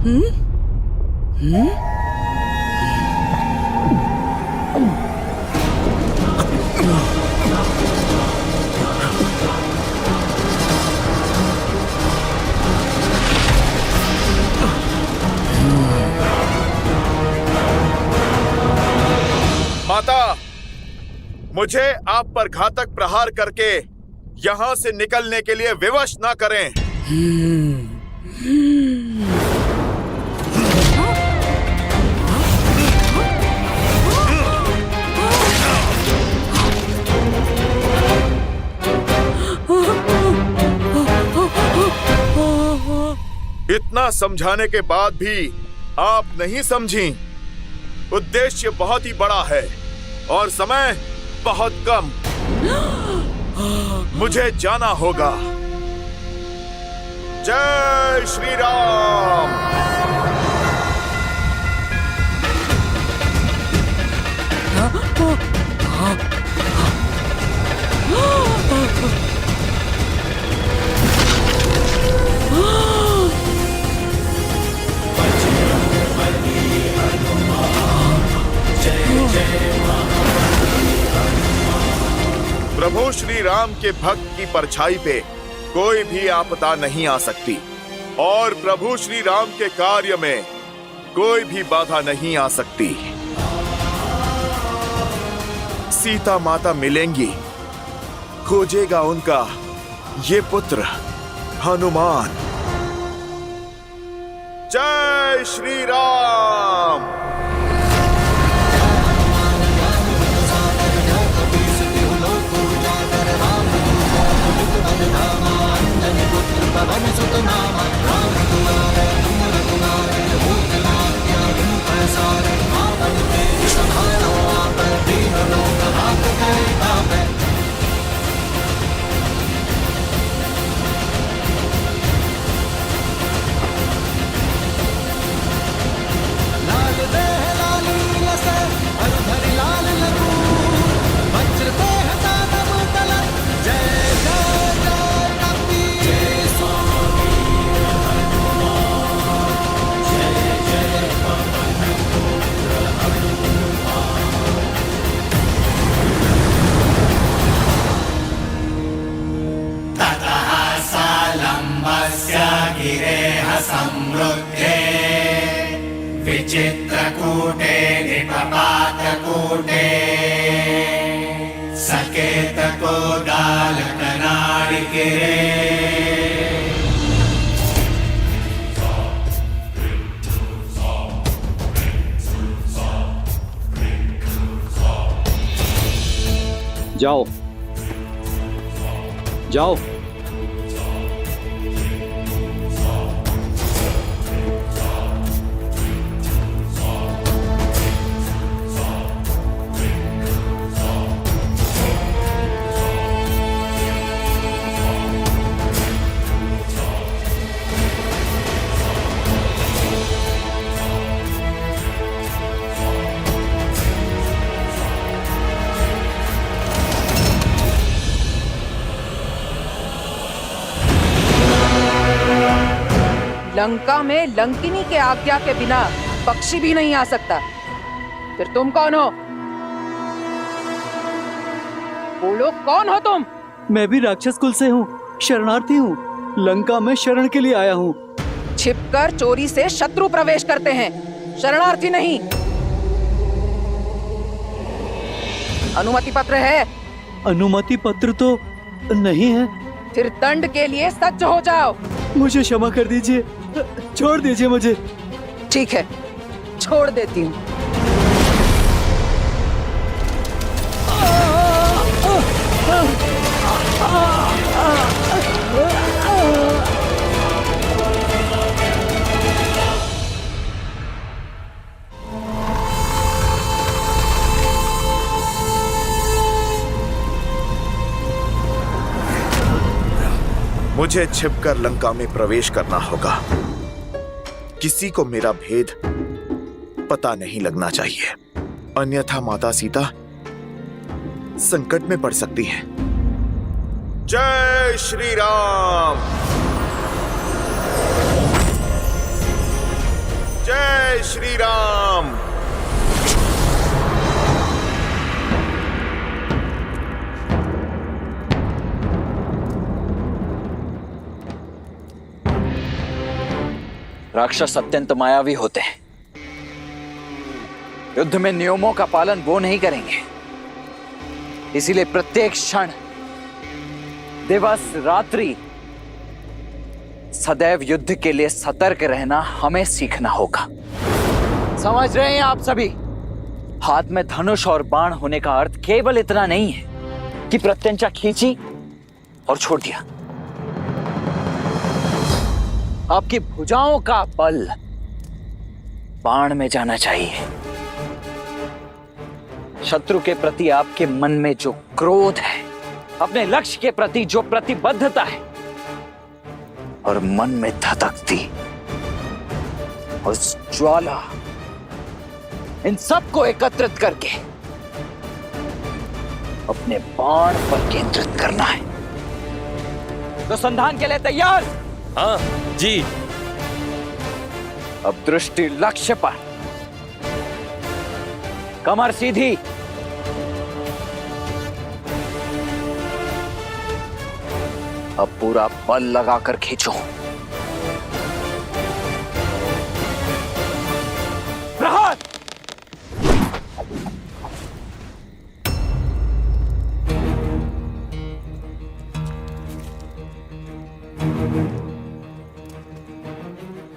हम्म? हम्म? माता, मुझे आप पर घातक प्रहार करके यहाँ से निकलने के लिए विवश ना करें। इतना समझाने के बाद भी आप नहीं समझी। उद्देश्य बहुत ही बड़ा है और समय बहुत कम। मुझे जाना होगा। जय श्री राम। प्रभु श्री राम के भक्त की परछाई पे कोई भी आपदा नहीं आ सकती और प्रभु श्री राम के कार्य में कोई भी बाधा नहीं आ सकती। सीता माता मिलेंगी, खोजेगा उनका ये पुत्र हनुमान। जय श्री राम। समृद्धे विचित्रकूटे निपपातकूटे सकेतकोदालकनाडिकिरे जाओ जाओ। लंका में लंकिनी के आज्ञा के बिना पक्षी भी नहीं आ सकता। फिर तुम कौन हो? बोलो, कौन हो तुम? मैं भी राक्षस कुल से हूँ, शरणार्थी हूँ। लंका में शरण के लिए आया हूँ। छिपकर चोरी से शत्रु प्रवेश करते हैं, शरणार्थी नहीं। अनुमति पत्र है? अनुमति पत्र तो नहीं है। फिर दंड के लिए सज्ज हो जाओ। मुझे क्षमा कर दीजिए, छोड़ दीजिए मुझे। ठीक है, छोड़ देती हूँ। मुझे छिपकर लंका में प्रवेश करना होगा। किसी को मेरा भेद पता नहीं लगना चाहिए, अन्यथा माता सीता संकट में पड़ सकती है। जय श्री राम। जय श्री राम। राक्षस अत्यंत मायावी होते हैं। युद्ध में नियमों का पालन वो नहीं करेंगे। इसीलिए प्रत्येक क्षण, दिवस, रात्रि सदैव युद्ध के लिए सतर्क रहना हमें सीखना होगा। समझ रहे हैं आप सभी? हाथ में धनुष और बाण होने का अर्थ केवल इतना नहीं है कि प्रत्यंचा खींची और छोड़ दिया। आपकी भुजाओं का बल बाण में जाना चाहिए। शत्रु के प्रति आपके मन में जो क्रोध है, अपने लक्ष्य के प्रति जो प्रतिबद्धता है और मन में धधकती उस ज्वाला, इन सबको एकत्रित करके अपने बाण पर केंद्रित करना है। तो संधान के लिए तैयार? हाँ जी। अब दृष्टि लक्ष्य पर, कमर सीधी, अब पूरा बल लगाकर खींचो। प्रहार!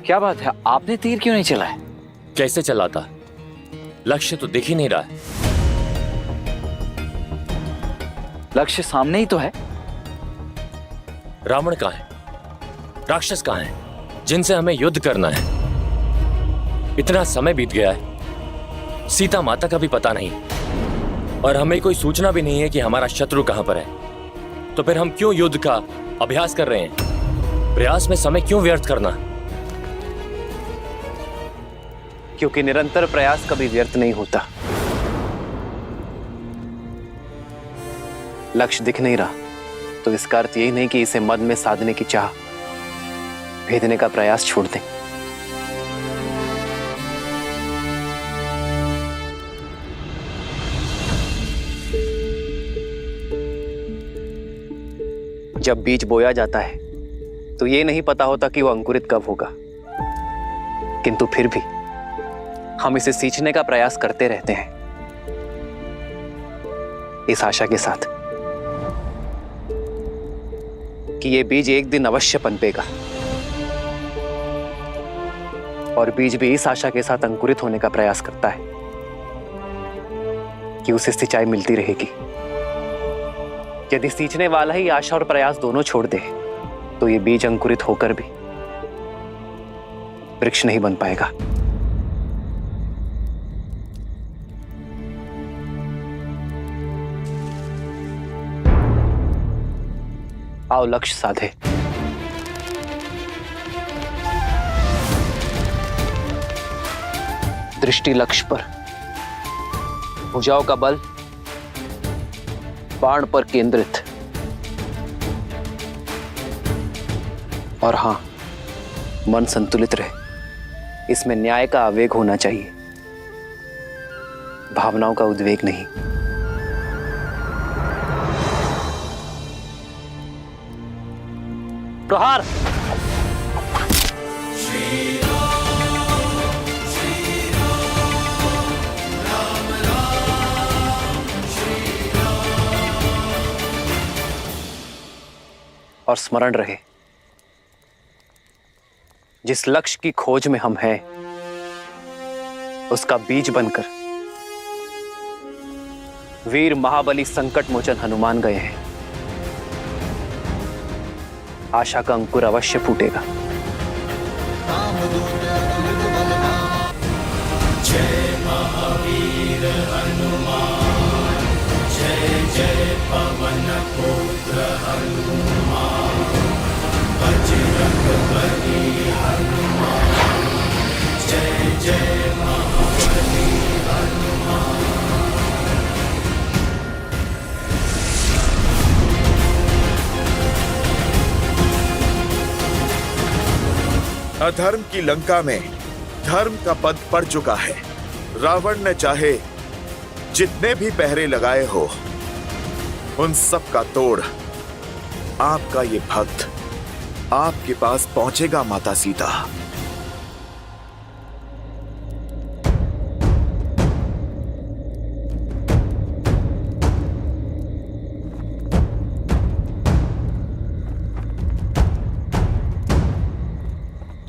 क्या बात है, आपने तीर क्यों नहीं चलाया? कैसे चलाता? लक्ष्य तो दिख ही नहीं रहा है। लक्ष्य सामने ही तो है। रावण कहाँ है? राक्षस कहाँ है जिनसे हमें युद्ध करना है? इतना समय बीत गया है, सीता माता का भी पता नहीं और हमें कोई सूचना भी नहीं है कि हमारा शत्रु कहां पर है। तो फिर हम क्यों युद्ध का अभ्यास कर रहे हैं? प्रयास में समय क्यों व्यर्थ करना? क्योंकि निरंतर प्रयास कभी व्यर्थ नहीं होता। लक्ष्य दिख नहीं रहा तो इसका अर्थ यही नहीं कि इसे मद में साधने की चाह भेदने का प्रयास छोड़ दें। जब बीज बोया जाता है तो ये नहीं पता होता कि वो अंकुरित कब होगा, किंतु फिर भी हम इसे सींचने का प्रयास करते रहते हैं, इस आशा के साथ कि ये बीज एक दिन अवश्य पनपेगा। और बीज भी इस आशा के साथ अंकुरित होने का प्रयास करता है कि उसे सिंचाई मिलती रहेगी। यदि सींचने वाला ही आशा और प्रयास दोनों छोड़ दे तो ये बीज अंकुरित होकर भी वृक्ष नहीं बन पाएगा। आओ लक्ष्य साधे। दृष्टि लक्ष्य पर, भुजाओं का बल बाण पर केंद्रित, और हां, मन संतुलित रहे। इसमें न्याय का आवेग होना चाहिए, भावनाओं का उद्वेग नहीं। प्रहार! और स्मरण रहे, जिस लक्ष्य की खोज में हम हैं, उसका बीज बनकर वीर महाबली संकट मोचन हनुमान गए हैं। आशा का अंकुर अवश्य फूटेगा। जय महावीर हनुमान, जय जय पवन पुत्र हनुमान, बजरंग बली हनुमान, जय जय महाबली हनुमान। अधर्म की लंका में धर्म का पद पड़ चुका है। रावण ने चाहे जितने भी पहरे लगाए हो, उन सब का तोड़ आपका ये भक्त आपके पास पहुंचेगा माता सीता।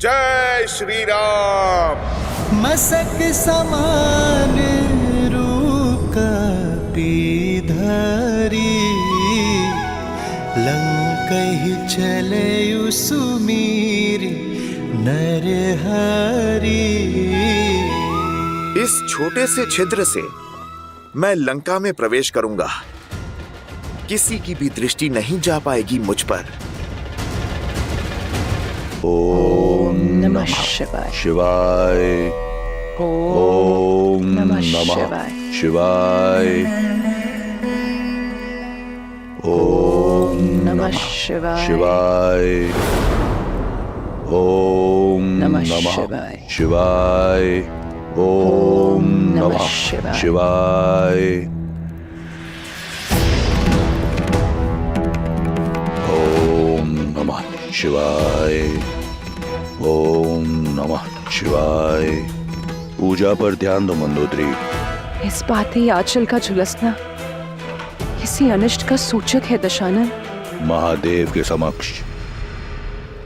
जय श्री राम। मसक समान रूप धरी, लंकहि चले सुमीर नर हरि। इस छोटे से छिद्र से मैं लंका में प्रवेश करूंगा। किसी की भी दृष्टि नहीं जा पाएगी मुझ पर। ओम नमः शिवाय। शिवाय। ओम नमः शिवाय। ओम नमः शिवाय। शिवाय। ओम नमः नमः शिवाय। शिवाय। ओम नमः शिवाय। ओम नमः शिवाय। ओम नमः शिवाय। पूजा पर ध्यान दो मंदोदरी। इस बात ही आंचल का झुलसना किसी अनिष्ट का सूचक है दशानन। महादेव के समक्ष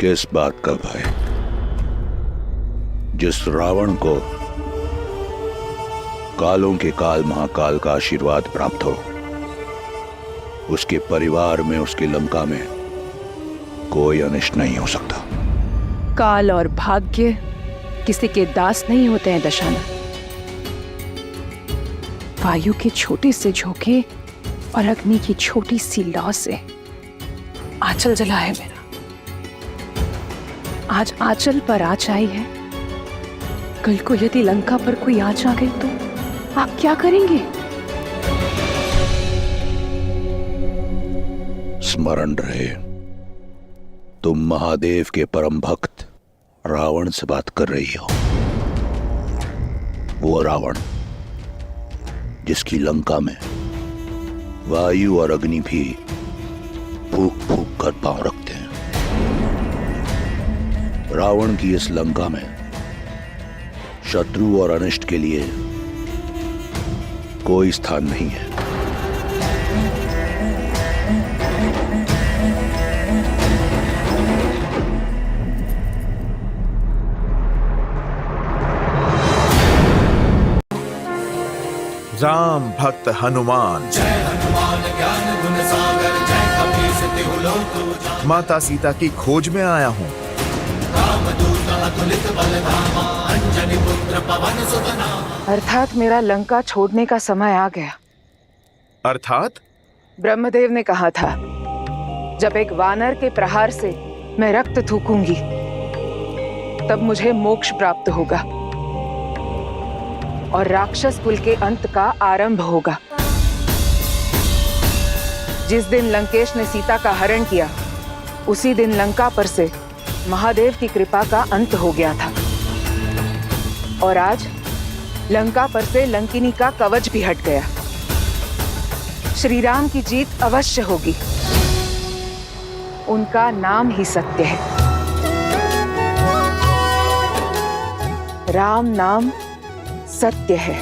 किस बात का भय? जिस रावण को कालों के काल महाकाल का आशीर्वाद प्राप्त हो, उसके परिवार में, उसकी लंका में कोई अनिष्ट नहीं हो सकता। काल और भाग्य किसी के दास नहीं होते हैं दशानन। वायु के छोटे से झोंके और अग्नि की छोटी सी लौ से आंचल जला है मेरा। आज आंचल पर आँच आई है, कल को यदि लंका पर कोई आँच आ गई तो आप क्या करेंगे? स्मरण रहे, तुम महादेव के परम भक्त रावण से बात कर रही हो। वो रावण जिसकी लंका में वायु और अग्नि भी फूक फूक कर पांव रखते हैं। रावण की इस लंका में शत्रु और अनिष्ट के लिए कोई स्थान नहीं है। राम भक्त हनुमान। जय हनुमान ज्ञान गुण सागर, जय कपीस तिहु लोक उजागर। माता सीता की खोज में आया हूँ। रामदूत अतुलित बल धामा, अंजनी पुत्र पवन सुत नामा। अर्थात मेरा लंका छोड़ने का समय आ गया। अर्थात ब्रह्मदेव ने कहा था, जब एक वानर के प्रहार से मैं रक्त थूकूंगी तब मुझे मोक्ष प्राप्त होगा और राक्षस कुल के अंत का आरंभ होगा। जिस दिन लंकेश ने सीता का हरण किया, उसी दिन लंका पर से महादेव की कृपा का अंत हो गया था और आज लंका पर से लंकिनी का कवच भी हट गया। श्री राम की जीत अवश्य होगी। उनका नाम ही सत्य है। राम नाम सत्य है।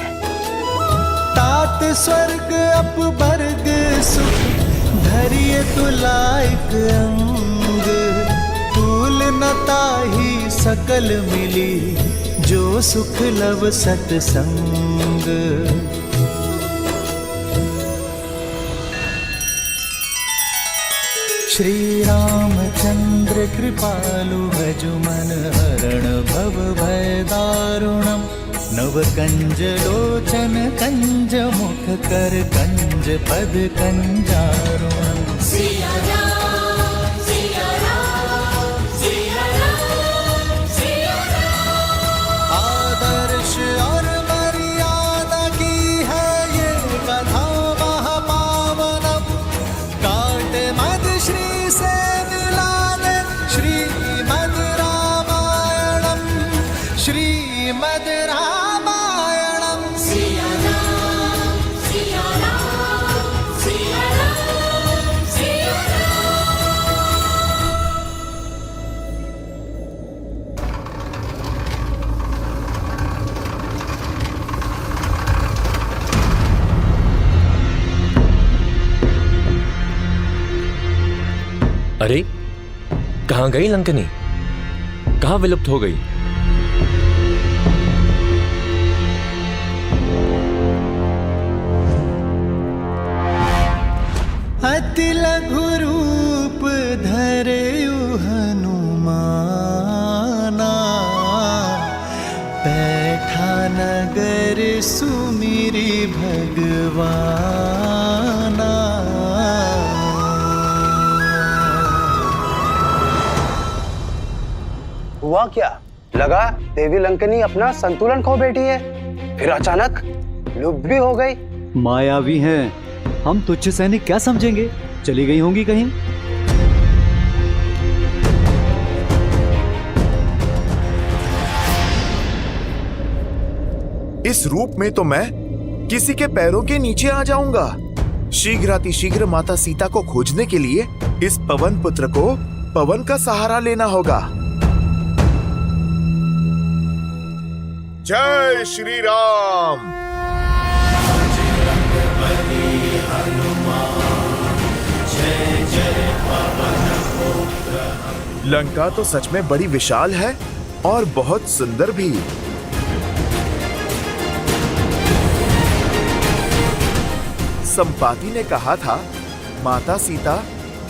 तात स्वर्ग अपवर्ग सुख, धरिय तुलाइक अंग। तूल न ताहि सकल मिली, जो सुख लव सतसंग। श्री रामचंद्र कृपालु भजु मन हरण भव भय दारुणम। नव कंज लोचन कंज मुख कर कंज पद कंजारुणम। आदर्श और मर्यादा की है ये कथा महापावनम। काट मद श्री से मिला दे श्रीमद् रामायणम। श्री श्रीमद् रामायणम् सिया राम सिया राम सिया राम सिया अरे कहाँ गई लंकनी? कहाँ विलुप्त हो गई? अति लघु रूप धरे हनुमाना बैठा नगर सुमिरी भगवाना। हुआ क्या? लगा देवी लंकनी अपना संतुलन खो बैठी है, फिर अचानक लुप्त भी हो गई। मायावी हैं, हम तुच्छ सैनिक क्या समझेंगे? चली गई होंगी कहीं। इस रूप में तो मैं किसी के पैरों के नीचे आ जाऊंगा। शीघ्रातिशीघ्र माता सीता को खोजने के लिए इस पवन पुत्र को पवन का सहारा लेना होगा। जय श्री राम। लंका तो सच में बड़ी विशाल है और बहुत सुंदर भी। संपाति ने कहा था माता सीता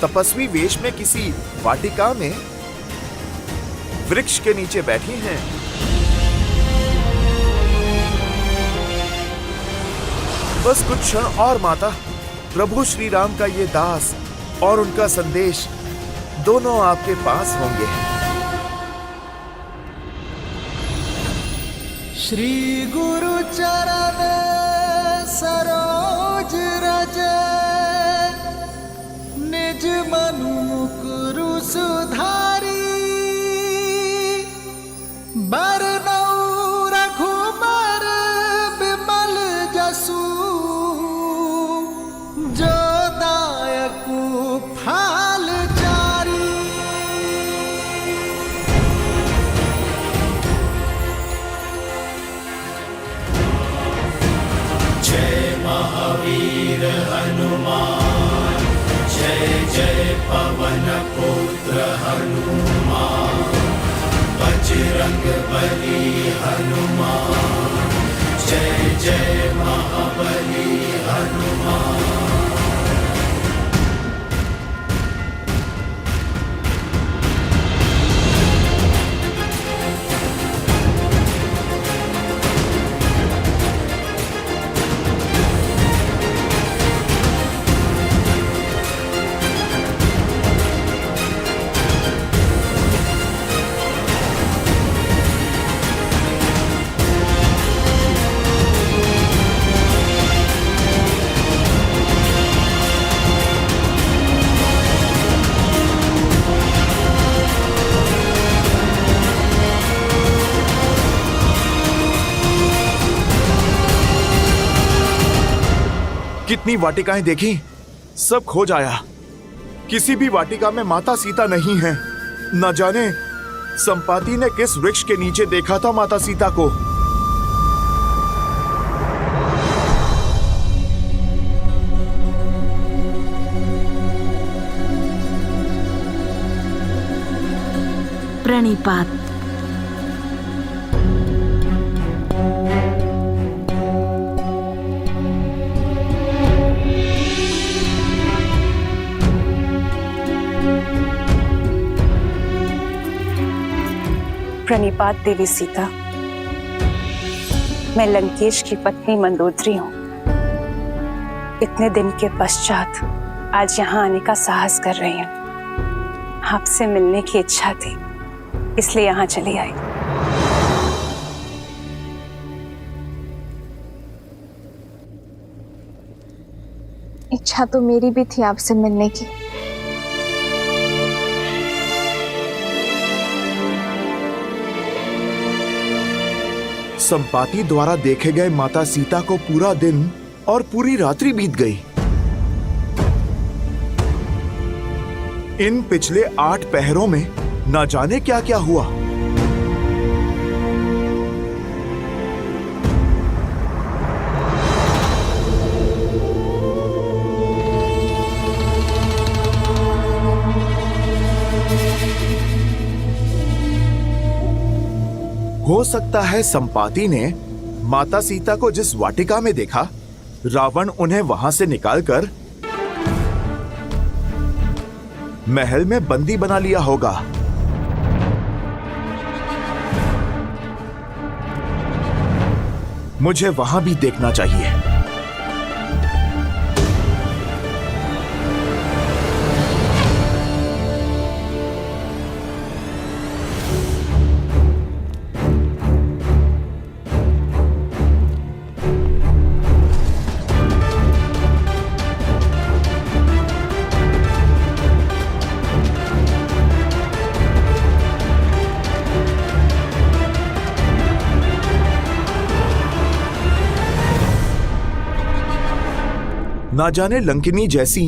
तपस्वी वेश में किसी वाटिका में वृक्ष के नीचे बैठी हैं। बस कुछ क्षण और माता, प्रभु श्री राम का ये दास और उनका संदेश दोनों आपके पास होंगे। श्री गुरु चरण सरोज रज निज मनु मुकुरु सुधारी बरनऊ रघुबर बिमल जसु जो दायकु फाल चारी। जय महावीर हनुमान जय जय पवन पुत्र हनुमान बजरंग बली हनुमान जय जय महाबली हनुमान। कितनी वाटिकाएं देखी, सब खो जाया। किसी भी वाटिका में माता सीता नहीं है। न जाने संपाति ने किस वृक्ष के नीचे देखा था माता सीता को। प्रणिपात। प्रणिपात देवी सीता। मैं लंकेश की पत्नी मंदोदरी हूँ। इतने दिन के पश्चात आज यहाँ आने का साहस कर रही हूँ। आपसे मिलने की इच्छा थी, इसलिए यहाँ चली आई। इच्छा तो मेरी भी थी आपसे मिलने की। संपाति द्वारा देखे गए माता सीता को पूरा दिन और पूरी रात्रि बीत गई। इन पिछले 8 पहरों में ना जाने क्या क्या हुआ। हो सकता है संपाति ने माता सीता को जिस वाटिका में देखा, रावण उन्हें वहां से निकालकर महल में बंदी बना लिया होगा। मुझे वहां भी देखना चाहिए। ना जाने लंकिनी जैसी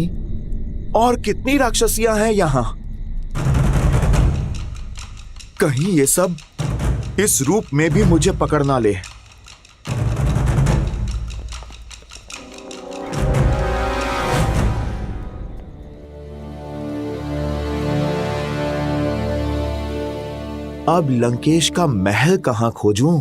और कितनी राक्षसियां हैं यहां। कहीं ये सब इस रूप में भी मुझे पकड़ ना ले। अब लंकेश का महल कहां खोजूं?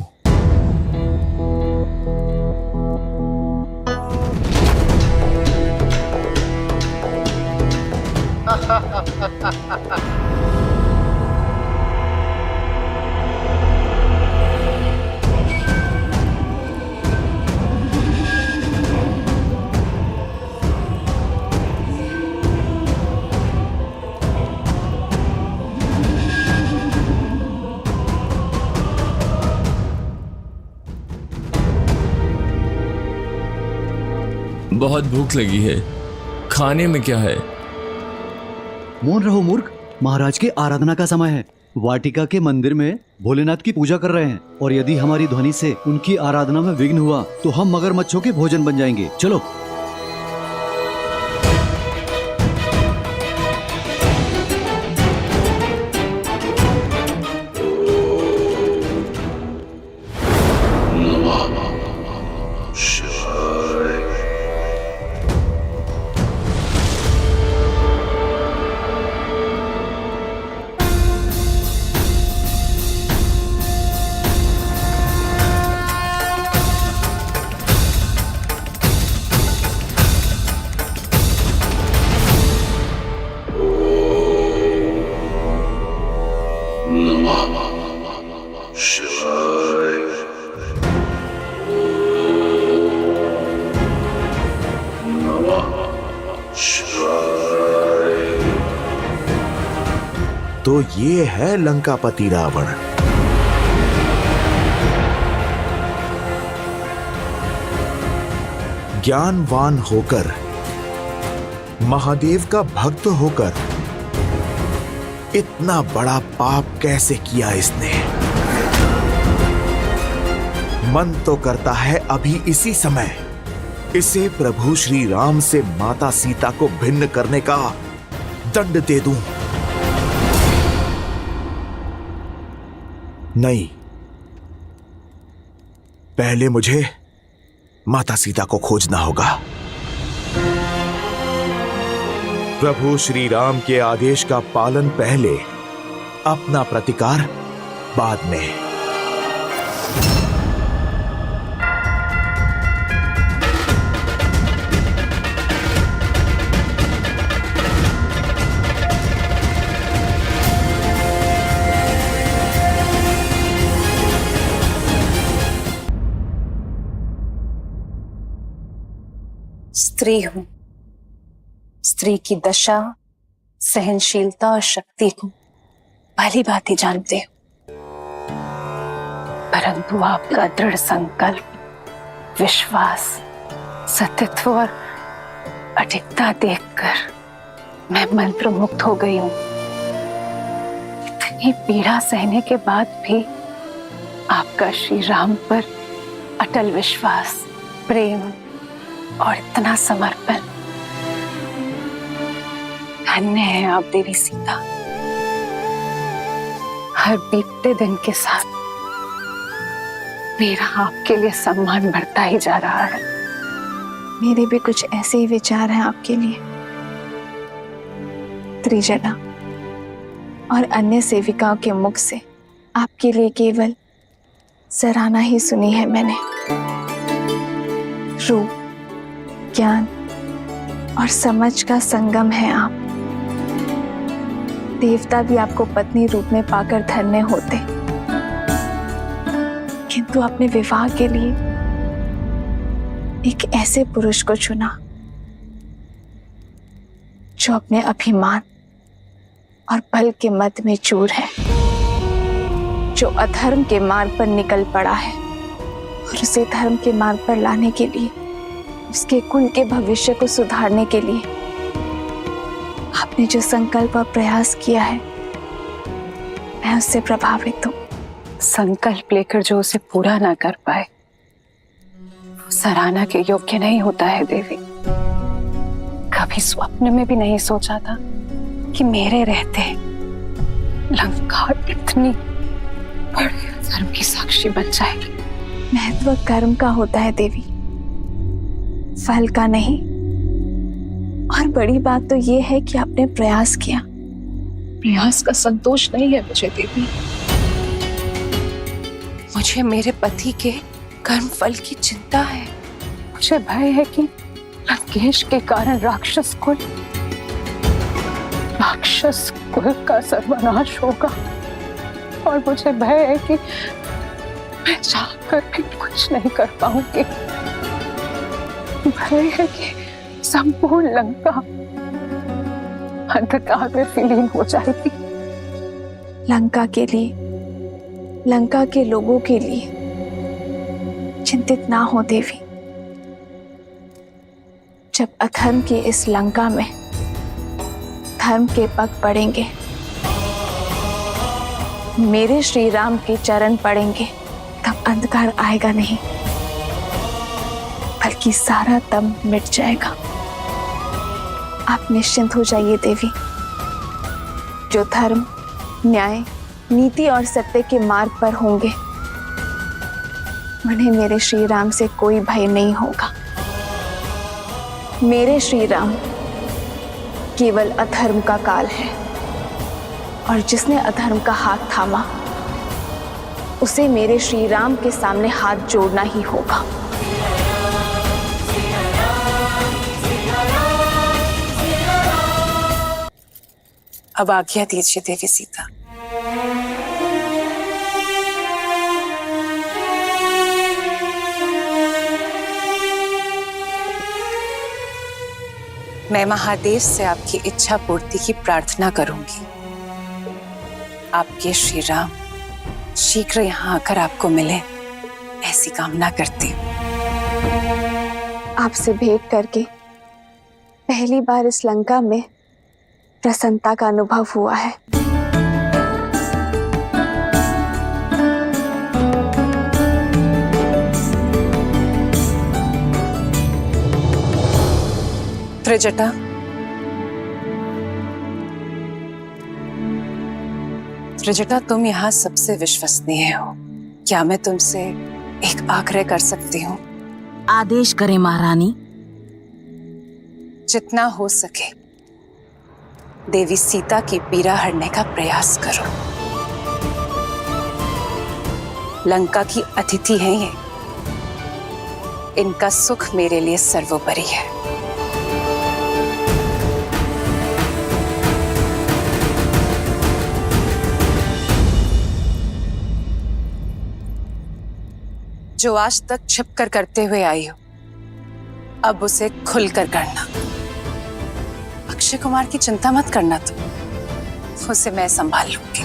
बहुत भूख लगी है, खाने में क्या है? मौन रहो मूर्ख, महाराज के आराधना का समय है। वाटिका के मंदिर में भोलेनाथ की पूजा कर रहे हैं और यदि हमारी ध्वनि से उनकी आराधना में विघ्न हुआ तो हम मगरमच्छों के भोजन बन जाएंगे। चलो। तो ये है लंकापति रावण। ज्ञानवान होकर, महादेव का भक्त होकर इतना बड़ा पाप कैसे किया इसने? मन तो करता है अभी इसी समय इसे प्रभु श्री राम से माता सीता को भिन्न करने का दंड दे दूं। नहीं, पहले मुझे माता सीता को खोजना होगा। प्रभु श्री राम के आदेश का पालन पहले, अपना प्रतिकार बाद में। स्त्री हूं, स्त्री की दशा, सहनशीलता और शक्ति को भली भांति ही जानते हो, परंतु आपका दृढ़ संकल्प, विश्वास, सतीत्व और अडिगता देखकर मैं मंत्रमुग्ध हो गई हूं। इतनी पीड़ा सहने के बाद भी आप आपका श्री राम पर अटल विश्वास, प्रेम और इतना समर्पण। धन्य है आप देवी सीता। हर बीतते दिन के साथ मेरा आपके लिए सम्मान बढ़ता ही जा रहा है। मेरे भी कुछ ऐसे ही विचार हैं आपके लिए। त्रिजटा और अन्य सेविकाओं के मुख से आपके लिए केवल सराहना ही सुनी है मैंने। रूप, ज्ञान और समझ का संगम है आप। देवता भी आपको पत्नी रूप में पाकर धन्य होते, किंतु आपने विवाह के लिए एक ऐसे पुरुष को चुना जो अपने अभिमान और बल के मद में चूर है, जो अधर्म के मार्ग पर निकल पड़ा है और उसे धर्म के मार्ग पर लाने के लिए, उसके कुल के भविष्य को सुधारने के लिए आपने जो संकल्प और प्रयास किया है, मैं उससे प्रभावित हूं। संकल्प लेकर जो उसे पूरा ना कर पाए वो सराहना के योग्य नहीं होता है देवी। कभी स्वप्न में भी नहीं सोचा था कि मेरे रहते लंका इतनी बड़ी धर्म की साक्षी बन जाएगी। महत्व कर्म का होता है देवी, फल का नहीं। और बड़ी बात तो ये है कि आपने प्रयास किया। प्रयास का संतोष नहीं है मुझे देवी, मुझे मेरे पति के कर्म फल की चिंता है। मुझे भय है कि लंकेश के कारण राक्षस कुल का सर्वनाश होगा, और मुझे भय है कि मैं चाह कर भी कुछ नहीं कर पाऊंगी। भय है कि संपूर्ण लंका अंधकार में विलीन हो जाएगी। लंका के लिए, लंका के लोगों के लिए चिंतित ना हो देवी। जब अधर्म की इस लंका में धर्म के पग पड़ेंगे, मेरे श्री राम के चरण पड़ेंगे, तब अंधकार आएगा नहीं, बल्कि सारा दम मिट जाएगा। आप निश्चिंत हो जाइए देवी। जो धर्म, न्याय, नीति और सत्य के मार्ग पर होंगे, उन्हें मेरे श्री राम से कोई भय नहीं होगा। मेरे श्री राम केवल अधर्म का काल है, और जिसने अधर्म का हाथ थामा उसे मेरे श्री राम के सामने हाथ जोड़ना ही होगा। अब आज्ञा दीजिए देवी सीता। मैं महादेव से आपकी इच्छा पूर्ति की प्रार्थना करूंगी। आपके श्री राम शीघ्र यहाँ आकर आपको मिले, ऐसी कामना करती हूँ। आपसे भेंट करके पहली बार इस लंका में प्रसन्नता का अनुभव हुआ है। त्रिजटा, त्रिजटा, तुम यहाँ सबसे विश्वसनीय हो। क्या मैं तुमसे एक आग्रह कर सकती हूँ? आदेश करें महारानी। जितना हो सके देवी सीता की पीड़ा हरने का प्रयास करो। लंका की अतिथि हैं ये, इनका सुख मेरे लिए सर्वोपरि है। जो आज तक छिपकर करते हुए आई हो, अब उसे खुलकर करना। अक्षय कुमार की चिंता मत करना, तुम उसे मैं संभाल लूंगी।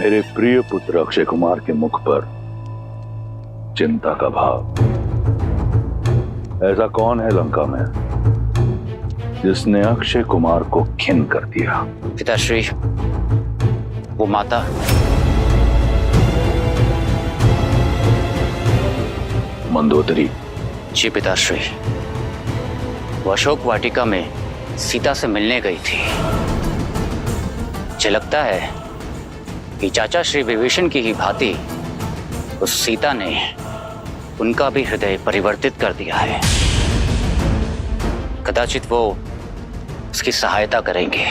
मेरे प्रिय पुत्र अक्षय कुमार के मुख पर चिंता का भाव। ऐसा कौन है लंका में जिसने अक्षय कुमार को खिन कर दिया? पिताश्री, वो माता। मंदोदरी। जी पिताश्री, वो अशोक वाटिका में सीता से मिलने गई थी। मुझे लगता है कि चाचा श्री विभीषण की ही भांति उस सीता ने उनका भी हृदय परिवर्तित कर दिया है। कदाचित वो उसकी सहायता करेंगे।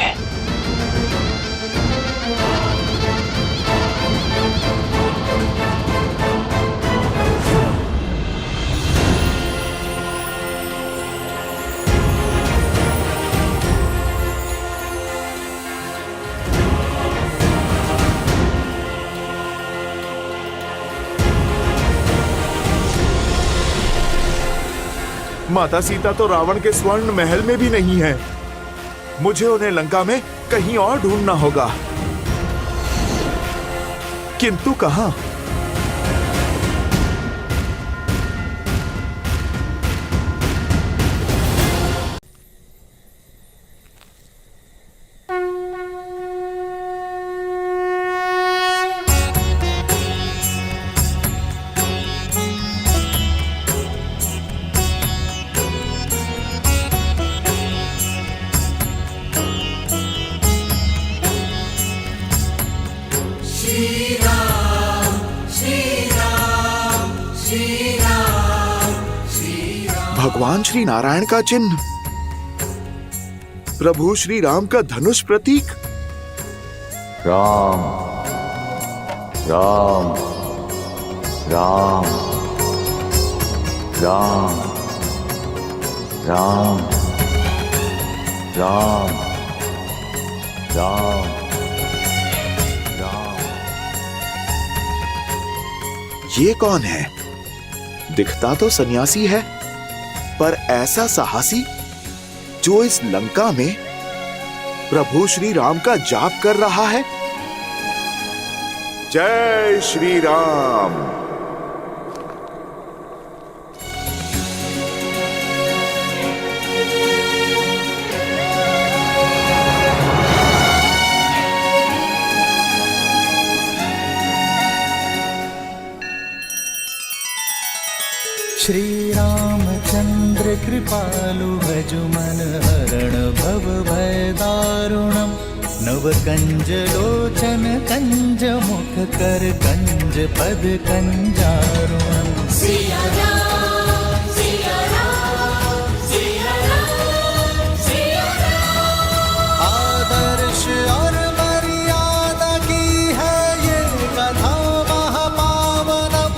माता सीता तो रावण के स्वर्ण महल में भी नहीं है। मुझे उन्हें लंका में कहीं और ढूंढना होगा, किंतु कहां? भगवान श्री नारायण का चिन्ह, प्रभु श्री राम का धनुष प्रतीक। राम राम राम राम राम राम राम राम। ये कौन है? दिखता तो सन्यासी है, पर ऐसा साहसी जो इस लंका में प्रभु श्री राम का जाप कर रहा है। जय श्री राम। श्री रामचंद्र कृपालु भजु मन हरण भव भय दारुणम। नव कंज लोचन कंज मुख कर कंज पद कंजारुणम। सिया राम सिया राम सिया राम सिया राम। आदर्श और मर्यादा की है ये कथा महापावनम।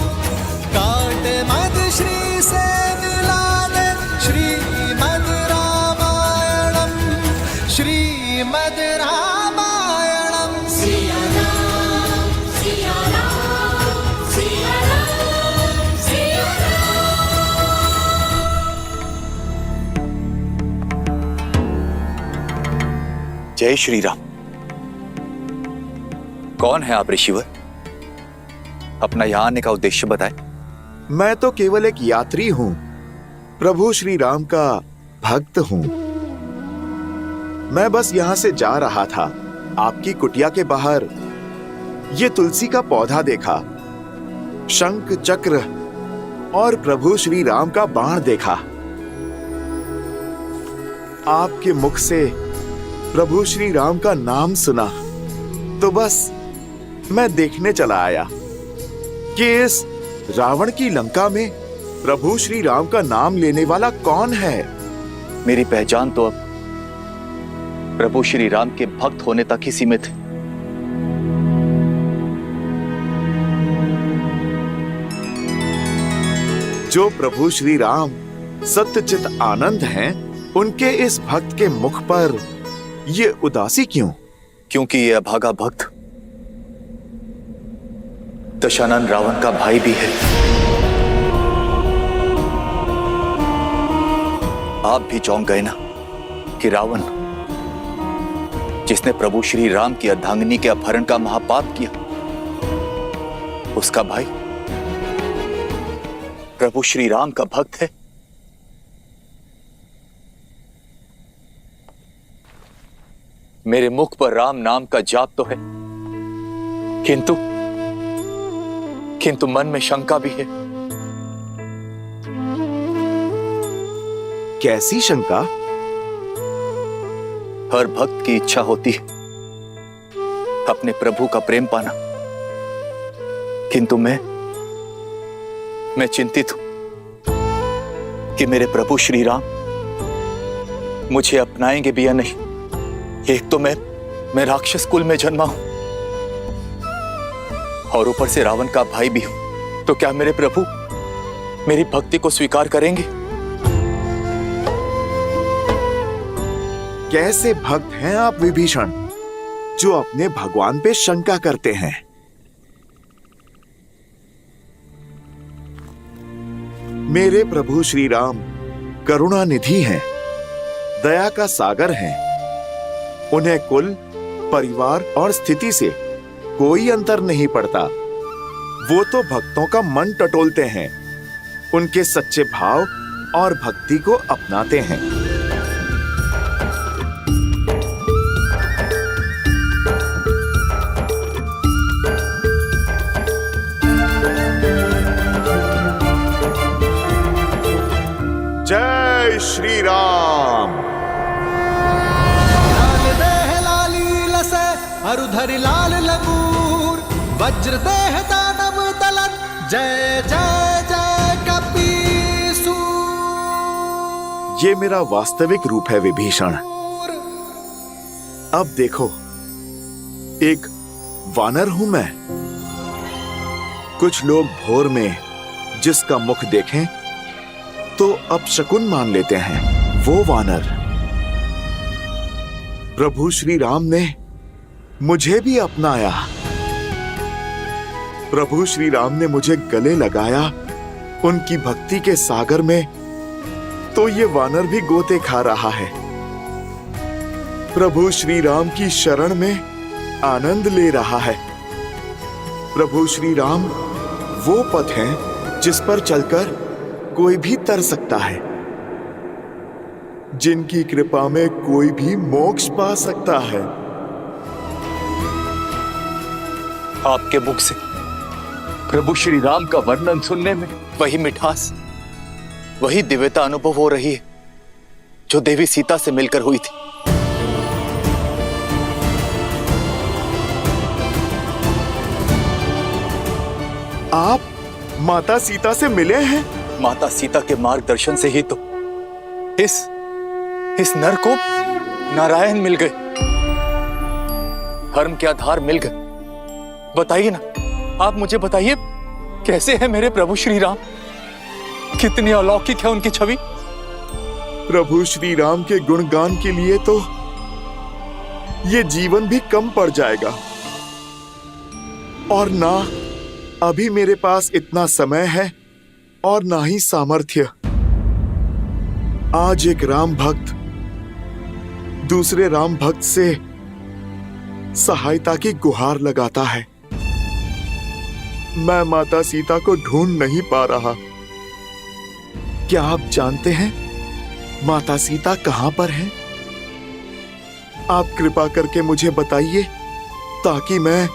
काट मद श्री से मिलाने श्रीमद् रामायणम। श्रीमद् रामायणम। सिया राम सिया राम सिया राम सिया राम। जय श्री राम। कौन है आप ऋषिवर? अपना यहां आने का उद्देश्य बताएं। मैं तो केवल एक यात्री हूं, प्रभु श्री राम का भक्त हूं। मैं बस यहां से जा रहा था, आपकी कुटिया के बाहर ये तुलसी का पौधा देखा, शंख चक्र और प्रभु श्री राम का बाण देखा। आपके मुख से प्रभु श्री राम का नाम सुना, तो बस मैं देखने चला आया कि इस रावण की लंका में प्रभु श्री राम का नाम लेने वाला कौन है। मेरी पहचान तो अब प्रभु श्री राम के भक्त होने तक ही सीमित है। जो प्रभु श्री राम सत्यचित आनंद हैं, उनके इस भक्त के मुख पर ये उदासी क्यों? क्योंकि ये अभागा भक्त दशानन रावण का भाई भी है। आप भी चौंक गए ना कि रावण, जिसने प्रभु श्री राम की अर्धांगिनी के अपहरण का महापाप किया, उसका भाई प्रभु श्री राम का भक्त है। मेरे मुख पर राम नाम का जाप तो है, किंतु मन में शंका भी है। कैसी शंका? हर भक्त की इच्छा होती है अपने प्रभु का प्रेम पाना, किंतु मैं चिंतित हूं कि मेरे प्रभु श्री राम मुझे अपनाएंगे भी या नहीं। एक तो मैं राक्षस कुल में जन्मा हूं और ऊपर से रावण का भाई भी हूं, तो क्या मेरे प्रभु मेरी भक्ति को स्वीकार करेंगे? कैसे भक्त हैं आप विभीषण, जो अपने भगवान पे शंका करते हैं? मेरे प्रभु श्री राम करुणा निधि हैं, दया का सागर हैं। उन्हें कुल, परिवार और स्थिति से कोई अंतर नहीं पड़ता। वो तो भक्तों का मन टटोलते हैं, उनके सच्चे भाव और भक्ति को अपनाते हैं। जय श्री राम। लाल देह लाली लसे अरुधरि लाल लगूर, वज्र देह दानव दलन, जय जय जय कपीसू। ये मेरा वास्तविक रूप है विभीषण। अब देखो, एक वानर हूं मैं। कुछ लोग भोर में जिसका मुख देखें तो अपशकुन मान लेते हैं, वो वानर। प्रभु श्री राम ने मुझे भी अपनाया। प्रभु श्री राम ने मुझे गले लगाया उनकी भक्ति के सागर में, तो ये वानर भी गोते खा रहा है। प्रभु श्री राम की शरण में आनंद ले रहा है। प्रभु श्री राम वो पथ है जिस पर चलकर कोई भी तर सकता है, जिनकी कृपा में कोई भी मोक्ष पा सकता है। आपके मुख से प्रभु श्री राम का वर्णन सुनने में वही मिठास, वही दिव्यता अनुभव हो रही है जो देवी सीता से मिलकर हुई थी। आप माता सीता से मिले हैं? माता सीता के मार्गदर्शन से ही तो इस नर को नारायण मिल गए, धर्म के आधार मिल गए। बताइए ना, आप मुझे बताइए, कैसे है मेरे प्रभु श्री राम? कितनी अलौकिक है उनकी छवि। प्रभु श्री राम के गुणगान के लिए तो ये जीवन भी कम पड़ जाएगा, और ना अभी मेरे पास इतना समय है और ना ही सामर्थ्य। आज एक राम भक्त दूसरे राम भक्त से सहायता की गुहार लगाता है। मैं माता सीता को ढूंढ नहीं पा रहा। क्या आप जानते हैं माता सीता कहां पर हैं? आप कृपा करके मुझे बताइए, ताकि मैं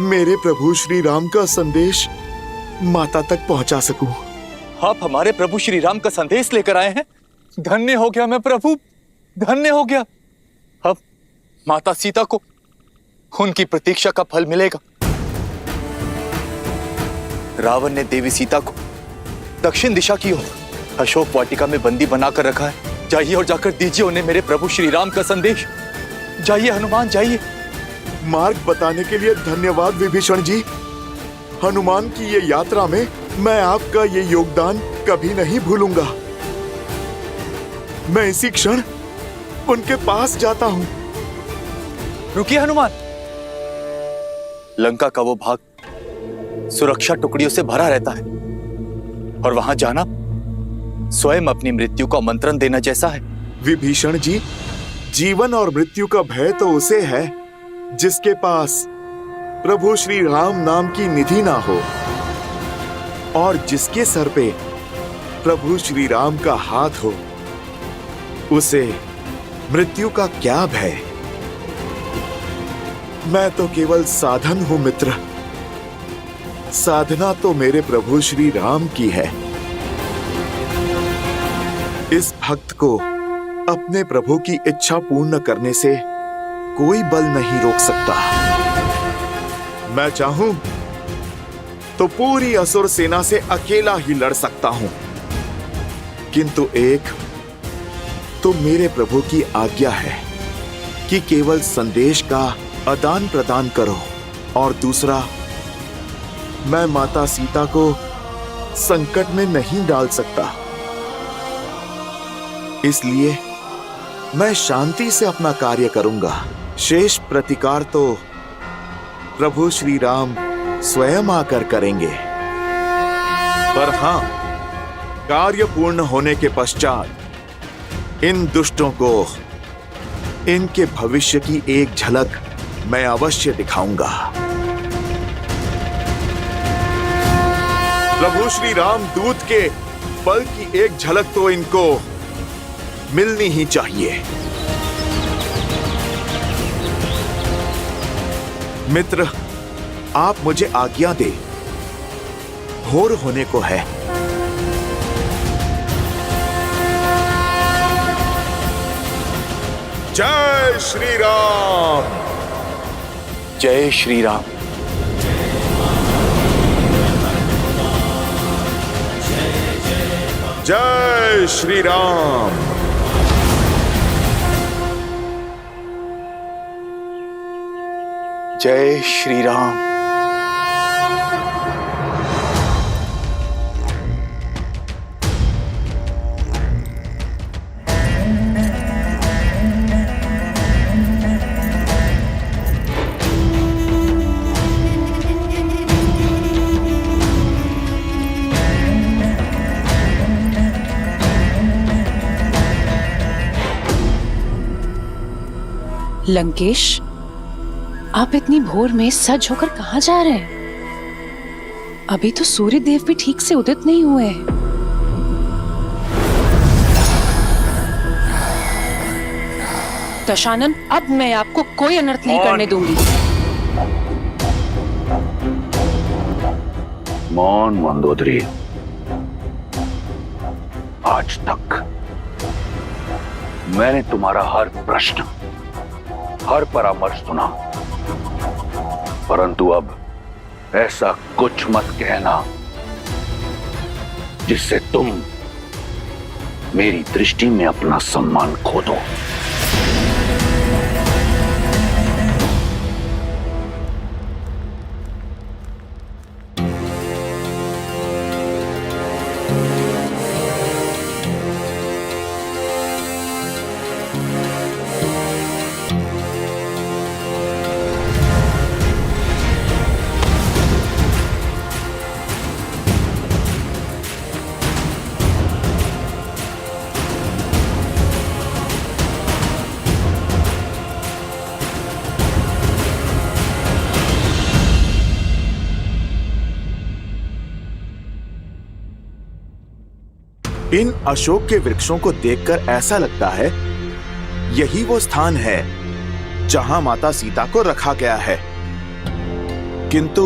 मेरे प्रभु श्री राम का संदेश माता तक पहुंचा सकूं। आप हमारे प्रभु श्री राम का संदेश लेकर आए हैं। धन्य हो गया मैं प्रभु, धन्य हो गया। अब माता सीता को उनकी प्रतीक्षा का फल मिलेगा। रावण ने देवी सीता को दक्षिण दिशा की ओर अशोक वाटिका में बंदी बनाकर रखा है। जाइए और जाकर दीजिए उन्हें मेरे प्रभु श्री राम का संदेश। जाइए हनुमान, जाइए। मार्ग बताने के लिए धन्यवाद विभीषण जी। हनुमान की ये यात्रा में मैं आपका ये योगदान कभी नहीं भूलूंगा। मैं इसी क्षण उनके पास जाता हूं। रुकिए हनुमान। लंका का वो भाग सुरक्षा टुकड़ियों से भरा रहता है, और वहां जाना स्वयं अपनी मृत्यु को आमंत्रण देना जैसा है। विभीषण जी, जीवन और मृत्यु का भय तो उसे है जिसके पास प्रभु श्री राम नाम की निधि ना हो और जिसके सर पे प्रभु श्री राम का हाथ हो, उसे मृत्यु का क्या भय। मैं तो केवल साधन हूं मित्र, साधना तो मेरे प्रभु श्री राम की है। इस भक्त को अपने प्रभु की इच्छा पूर्ण करने से कोई बल नहीं रोक सकता। मैं चाहूं तो पूरी असुर सेना से अकेला ही लड़ सकता हूं, किंतु एक तो मेरे प्रभु की आज्ञा है कि केवल संदेश का आदान प्रदान करो, और दूसरा, मैं माता सीता को संकट में नहीं डाल सकता। इसलिए मैं शांति से अपना कार्य करूंगा। शेष प्रतिकार तो प्रभु श्री राम स्वयं आकर करेंगे। पर हां, कार्य पूर्ण होने के पश्चात इन दुष्टों को इनके भविष्य की एक झलक मैं अवश्य दिखाऊंगा। प्रभु श्री राम दूत के बल की एक झलक तो इनको मिलनी ही चाहिए। मित्र, आप मुझे आज्ञा दे, भोर होने को है। जय श्री राम। जय श्री राम। जय श्री राम। जय श्री राम। लंकेश, आप इतनी भोर में सज होकर कहां जा रहे हैं? अभी तो सूर्य देव भी ठीक से उदित नहीं हुए हैं। दशानन, अब मैं आपको कोई अनर्थ नहीं करने दूंगी। मौन मंदोदरी, आज तक मैंने तुम्हारा हर प्रश्न, हर परामर्श सुना, परंतु अब ऐसा कुछ मत कहना जिससे तुम मेरी दृष्टि में अपना सम्मान खो दो। इन अशोक के वृक्षों को देखकर ऐसा लगता है यही वो स्थान है जहां माता सीता को रखा गया है, किंतु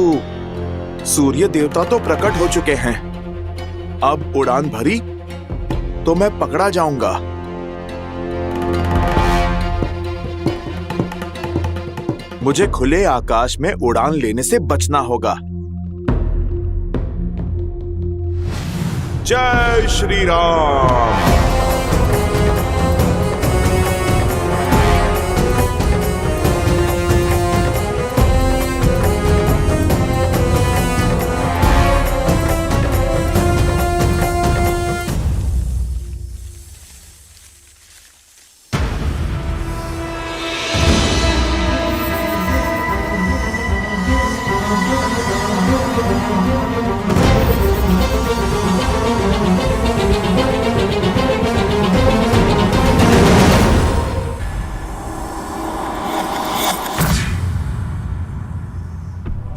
सूर्य देवता तो प्रकट हो चुके हैं। अब उड़ान भरी तो मैं पकड़ा जाऊंगा। मुझे खुले आकाश में उड़ान लेने से बचना होगा। जय श्री राम।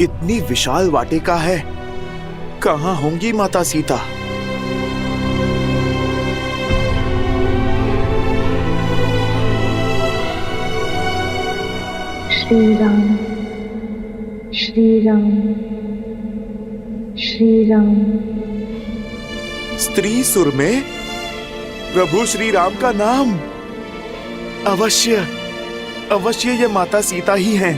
इतनी विशाल वाटिका है, कहाँ होंगी माता सीता? श्री राम, श्री राम, श्री राम। स्त्री सुर में प्रभु श्री राम का नाम। अवश्य अवश्य ये माता सीता ही हैं।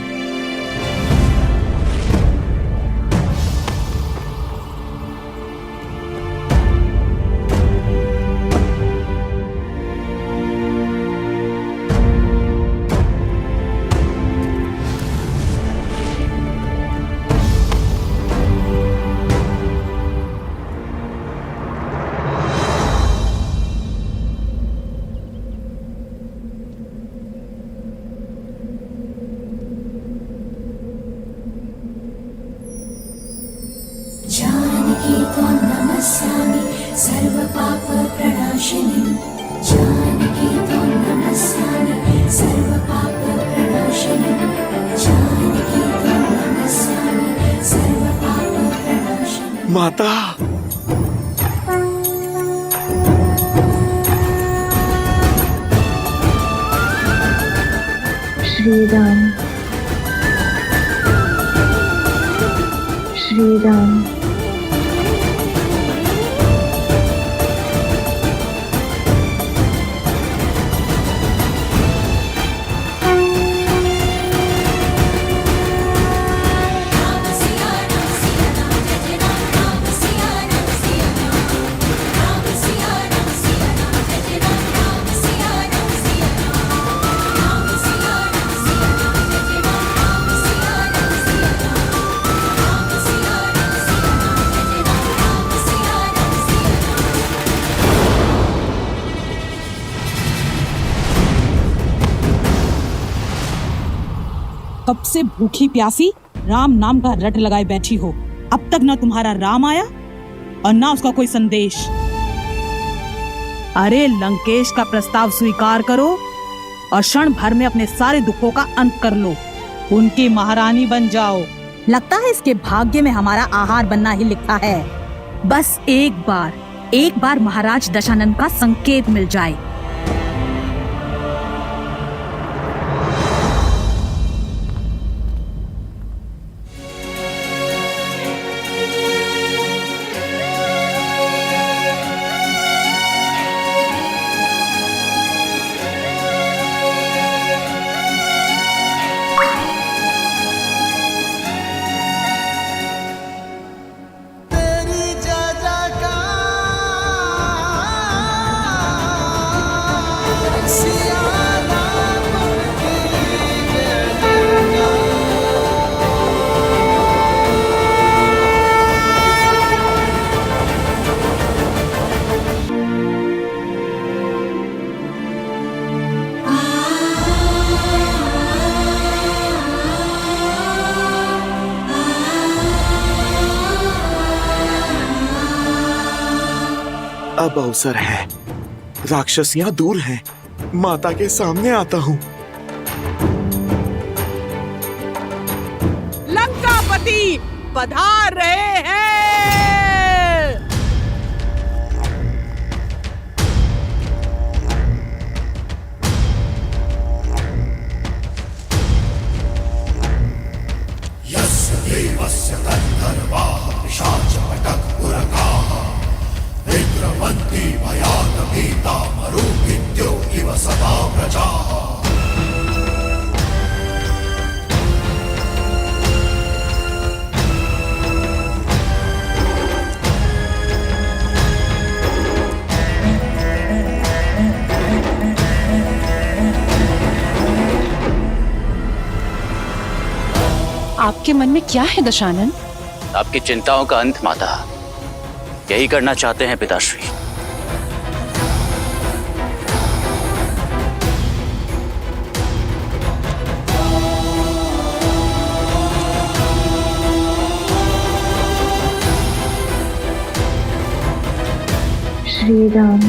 माता, श्री राम, श्री राम। कब से भूखी प्यासी राम नाम का रट लगाए बैठी हो, अब तक ना तुम्हारा राम आया और ना उसका कोई संदेश। अरे लंकेश का प्रस्ताव स्वीकार करो और क्षण भर में अपने सारे दुखों का अंत कर लो, उनकी महारानी बन जाओ। लगता है इसके भाग्य में हमारा आहार बनना ही लिखा है। बस एक बार महाराज दशानन का संकेत मिल जाए। अब अवसर है, राक्षसियां दूर हैं, माता के सामने आता हूँ। लंकापति पधार रहे हैं। आपके मन में क्या है दशानन? आपकी चिंताओं का अंत माता, यही करना चाहते हैं पिताश्री। श्री राम,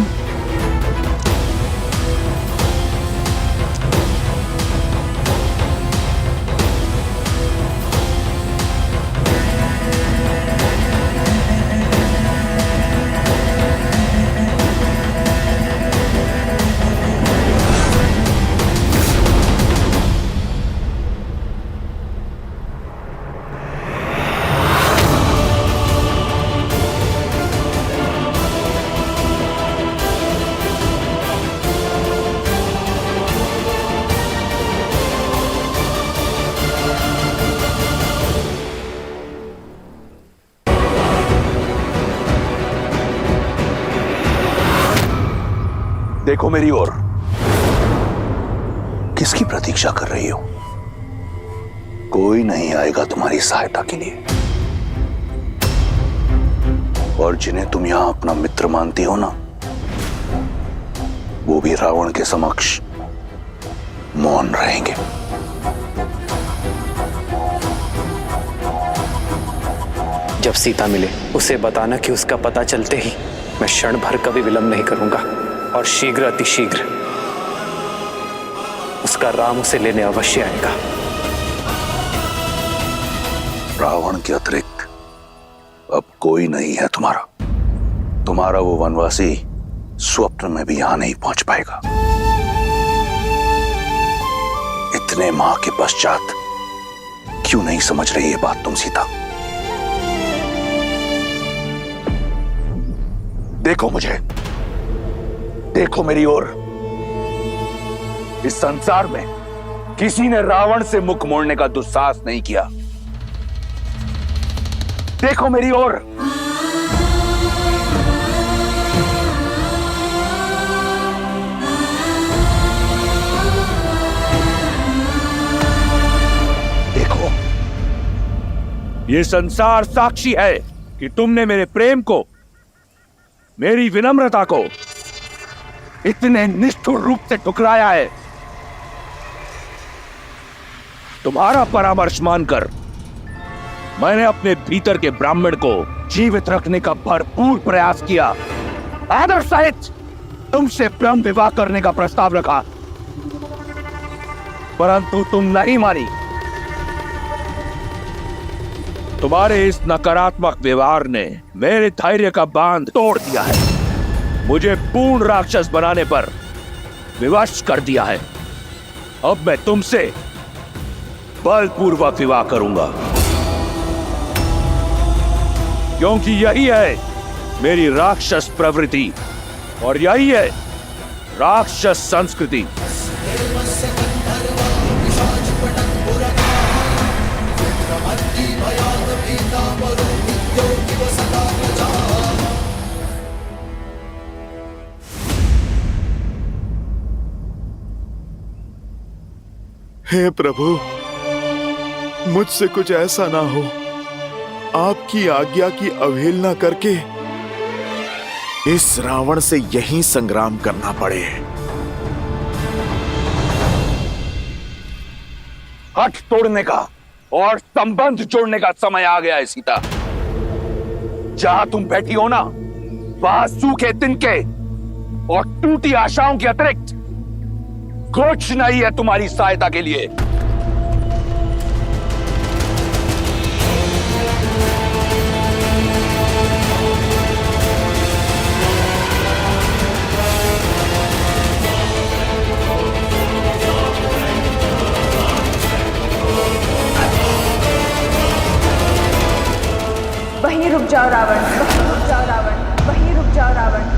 देखो मेरी ओर। किसकी प्रतीक्षा कर रही हो? कोई नहीं आएगा तुम्हारी सहायता के लिए, और जिन्हें तुम यहां अपना मित्र मानती हो ना, वो भी रावण के समक्ष मौन रहेंगे। जब सीता मिले उसे बताना कि उसका पता चलते ही मैं क्षण भर का भी विलंब नहीं करूंगा, और शीघ्र अतिशीघ्र उसका राम उसे लेने अवश्य आएगा। रावण के अतिरिक्त अब कोई नहीं है तुम्हारा। तुम्हारा वो वनवासी स्वप्न में भी यहां नहीं पहुंच पाएगा। इतने माह के पश्चात क्यों नहीं समझ रही ये बात तुम सीता? देखो मुझे, देखो मेरी ओर। इस संसार में किसी ने रावण से मुख मोड़ने का दुस्साहस नहीं किया। देखो मेरी ओर। देखो, ये संसार साक्षी है कि तुमने मेरे प्रेम को, मेरी विनम्रता को इतने निष्ठुर रूप से ठुकराया है। तुम्हारा परामर्श मानकर मैंने अपने भीतर के ब्राह्मण को जीवित रखने का भरपूर प्रयास किया। आदर सहित तुमसे प्रेम विवाह करने का प्रस्ताव रखा, परंतु तुम नहीं मानी। तुम्हारे इस नकारात्मक व्यवहार ने मेरे धैर्य का बांध तोड़ दिया है, मुझे पूर्ण राक्षस बनाने पर विवश कर दिया है। अब मैं तुमसे बलपूर्वक विवाह करूंगा, क्योंकि यही है मेरी राक्षस प्रवृत्ति और यही है राक्षस संस्कृति। हे प्रभु, मुझसे कुछ ऐसा ना हो, आपकी आज्ञा की अवहेलना करके इस रावण से यहीं संग्राम करना पड़े। हठ तोड़ने का और संबंध जोड़ने का समय आ गया है सीता। जहां तुम बैठी हो ना, वहां सूखे तिनके और टूटी आशाओं के अतिरिक्त कुछ नहीं है तुम्हारी सहायता के लिए। वहीं रुक जाओ रावण, वहीं रुक जाओ रावण, वहीं रुक जाओ रावण।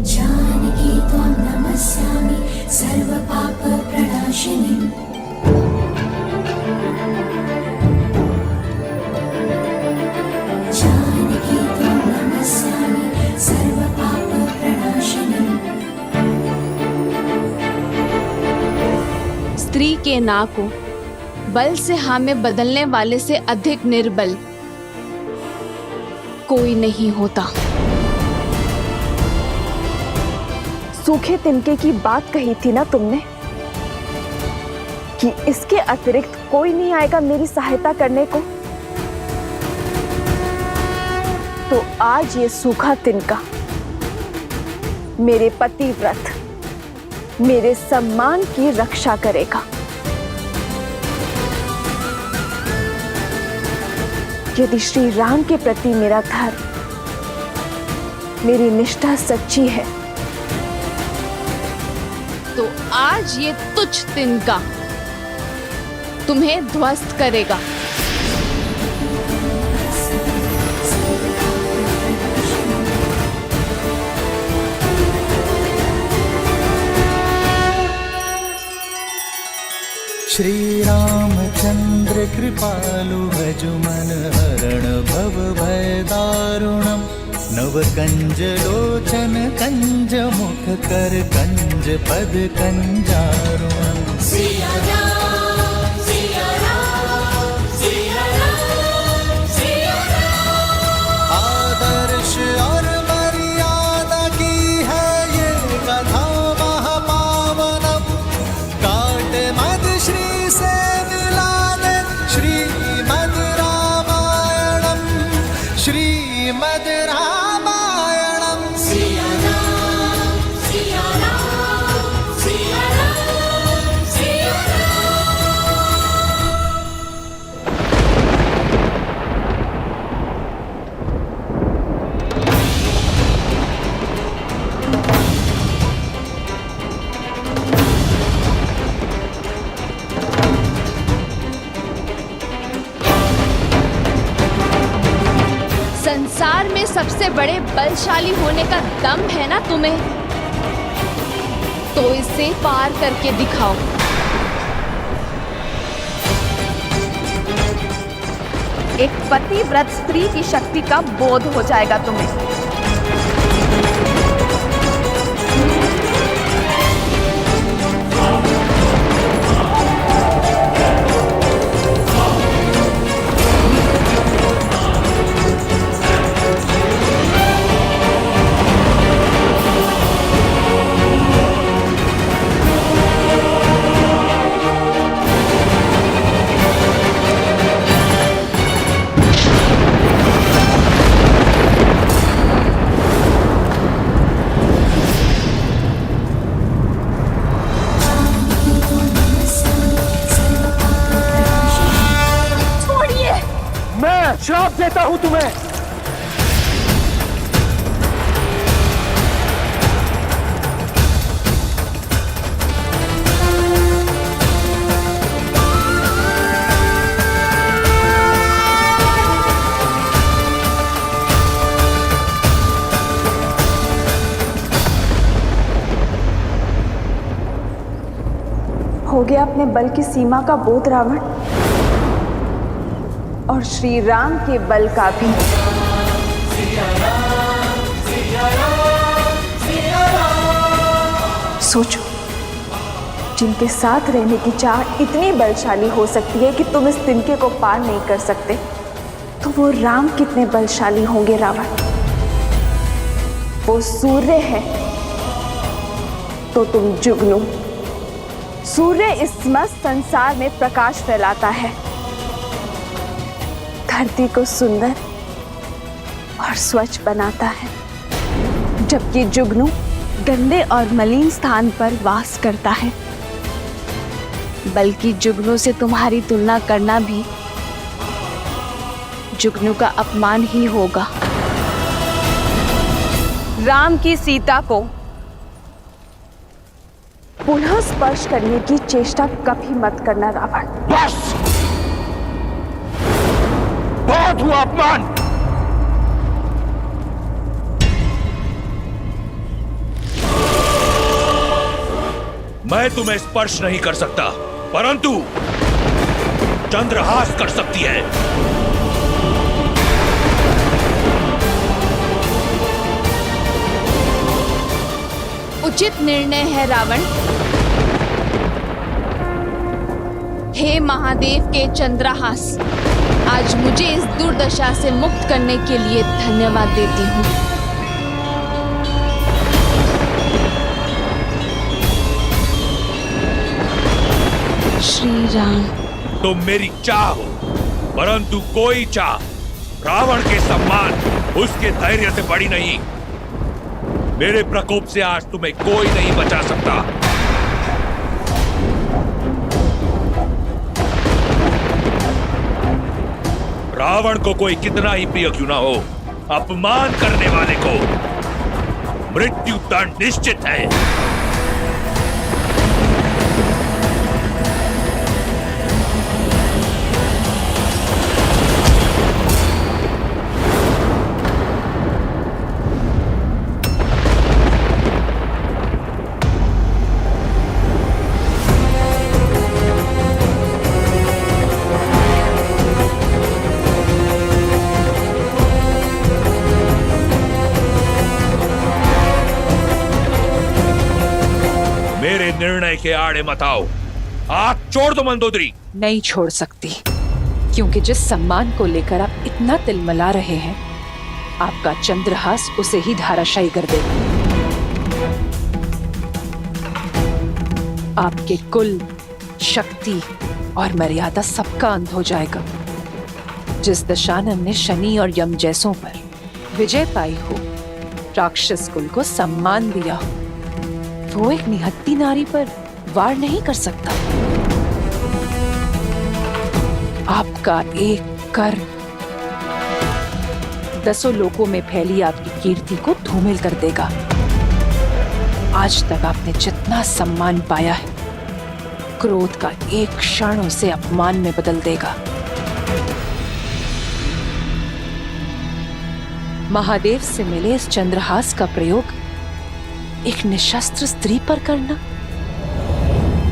जानकी त्वं नमस्यामि सर्वपाप प्रणाशिनी। जानकी त्वं नमस्यामि सर्वपाप प्रणाशिनी। स्त्री के ना को बल से हाँ में बदलने वाले से अधिक निर्बल कोई नहीं होता। सूखे तिनके की बात कही थी ना तुमने कि इसके अतिरिक्त कोई नहीं आएगा मेरी सहायता करने को। तो आज ये सूखा तिनका मेरे पतिव्रत, मेरे सम्मान की रक्षा करेगा। यदि श्री राम के प्रति मेरा धर्म, मेरी निष्ठा सच्ची है, तो आज ये तुच्छ तिनका तुम्हें ध्वस्त करेगा। श्री रामचंद्र कृपालु भजु मन हरण भव भय दारुणम नव कंज लोचन कंज मुख कर कंज पद कंजारुणम। सिया राम सिया राम सिया राम सिया राम। आदर्श और मर्यादा की है ये कथा महापावनम काट मद श्री से मिला दे श्रीमद् रामायणम श्रीमद् रामायणम। सिया राम सिया राम सिया राम सिया संसार में सबसे बड़े बलशाली होने का दम है ना तुम्हें, तो इसे पार करके दिखाओ। एक पतिव्रत स्त्री की शक्ति का बोध हो जाएगा तुम्हें। श्राप देता हूं तुम्हें। हो गया अपने बल की सीमा का बोध रावण, और श्री राम के बल का भी। सोचो, जिनके साथ रहने की चाह इतनी बलशाली हो सकती है कि तुम इस तिनके को पार नहीं कर सकते, तो वो राम कितने बलशाली होंगे रावण। वो सूर्य है तो तुम जुगनू। सूर्य इस मस्त संसार में प्रकाश फैलाता है, धरती को सुंदर और स्वच्छ बनाता है, जबकि जुगनू गंदे और मलिन स्थान पर वास करता है। बल्कि जुगनू से तुम्हारी तुलना करना भी जुगनू का अपमान ही होगा। राम की सीता को पुनः स्पर्श करने की चेष्टा कभी मत करना रावण। बस, बहुत हुआ अपमान। मैं तुम्हें स्पर्श नहीं कर सकता, परंतु चंद्रहास कर सकती है। उचित निर्णय है रावण। हे महादेव के चंद्रहास, आज मुझे इस दुर्दशा से मुक्त करने के लिए धन्यवाद देती हूँ। श्री राम। तुम मेरी चाह हो, परंतु कोई चाह रावण के सम्मान, उसके धैर्य से बड़ी नहीं। मेरे प्रकोप से आज तुम्हें कोई नहीं बचा सकता। रावण को कोई कितना ही प्रिय क्यों ना हो, अपमान करने वाले को मृत्यु दंड निश्चित है। न्याय के आड़े मत आओ। हाथ छोड़ दो मंदोदरी। नहीं छोड़ सकती, क्योंकि जिस सम्मान को लेकर आप इतना तिलमिला रहे हैं, आपका चंद्रहास उसे ही धराशायी कर देगा। आपके कुल, शक्ति और मर्यादा सबका अंत हो जाएगा। जिस दशानन ने शनि और यम जैसों पर विजय पाई हो, राक्षस कुल को सम्मान दिया हो, वो एक निहत्ती नारी पर वार नहीं कर सकता। आपका एक कर्म दसों लोकों में फैली आपकी कीर्ति को धूमिल कर देगा। आज तक आपने जितना सम्मान पाया है, क्रोध का एक क्षण उसे अपमान में बदल देगा। महादेव से मिले इस चंद्रहास का प्रयोग एक निशस्त्र स्त्री पर करना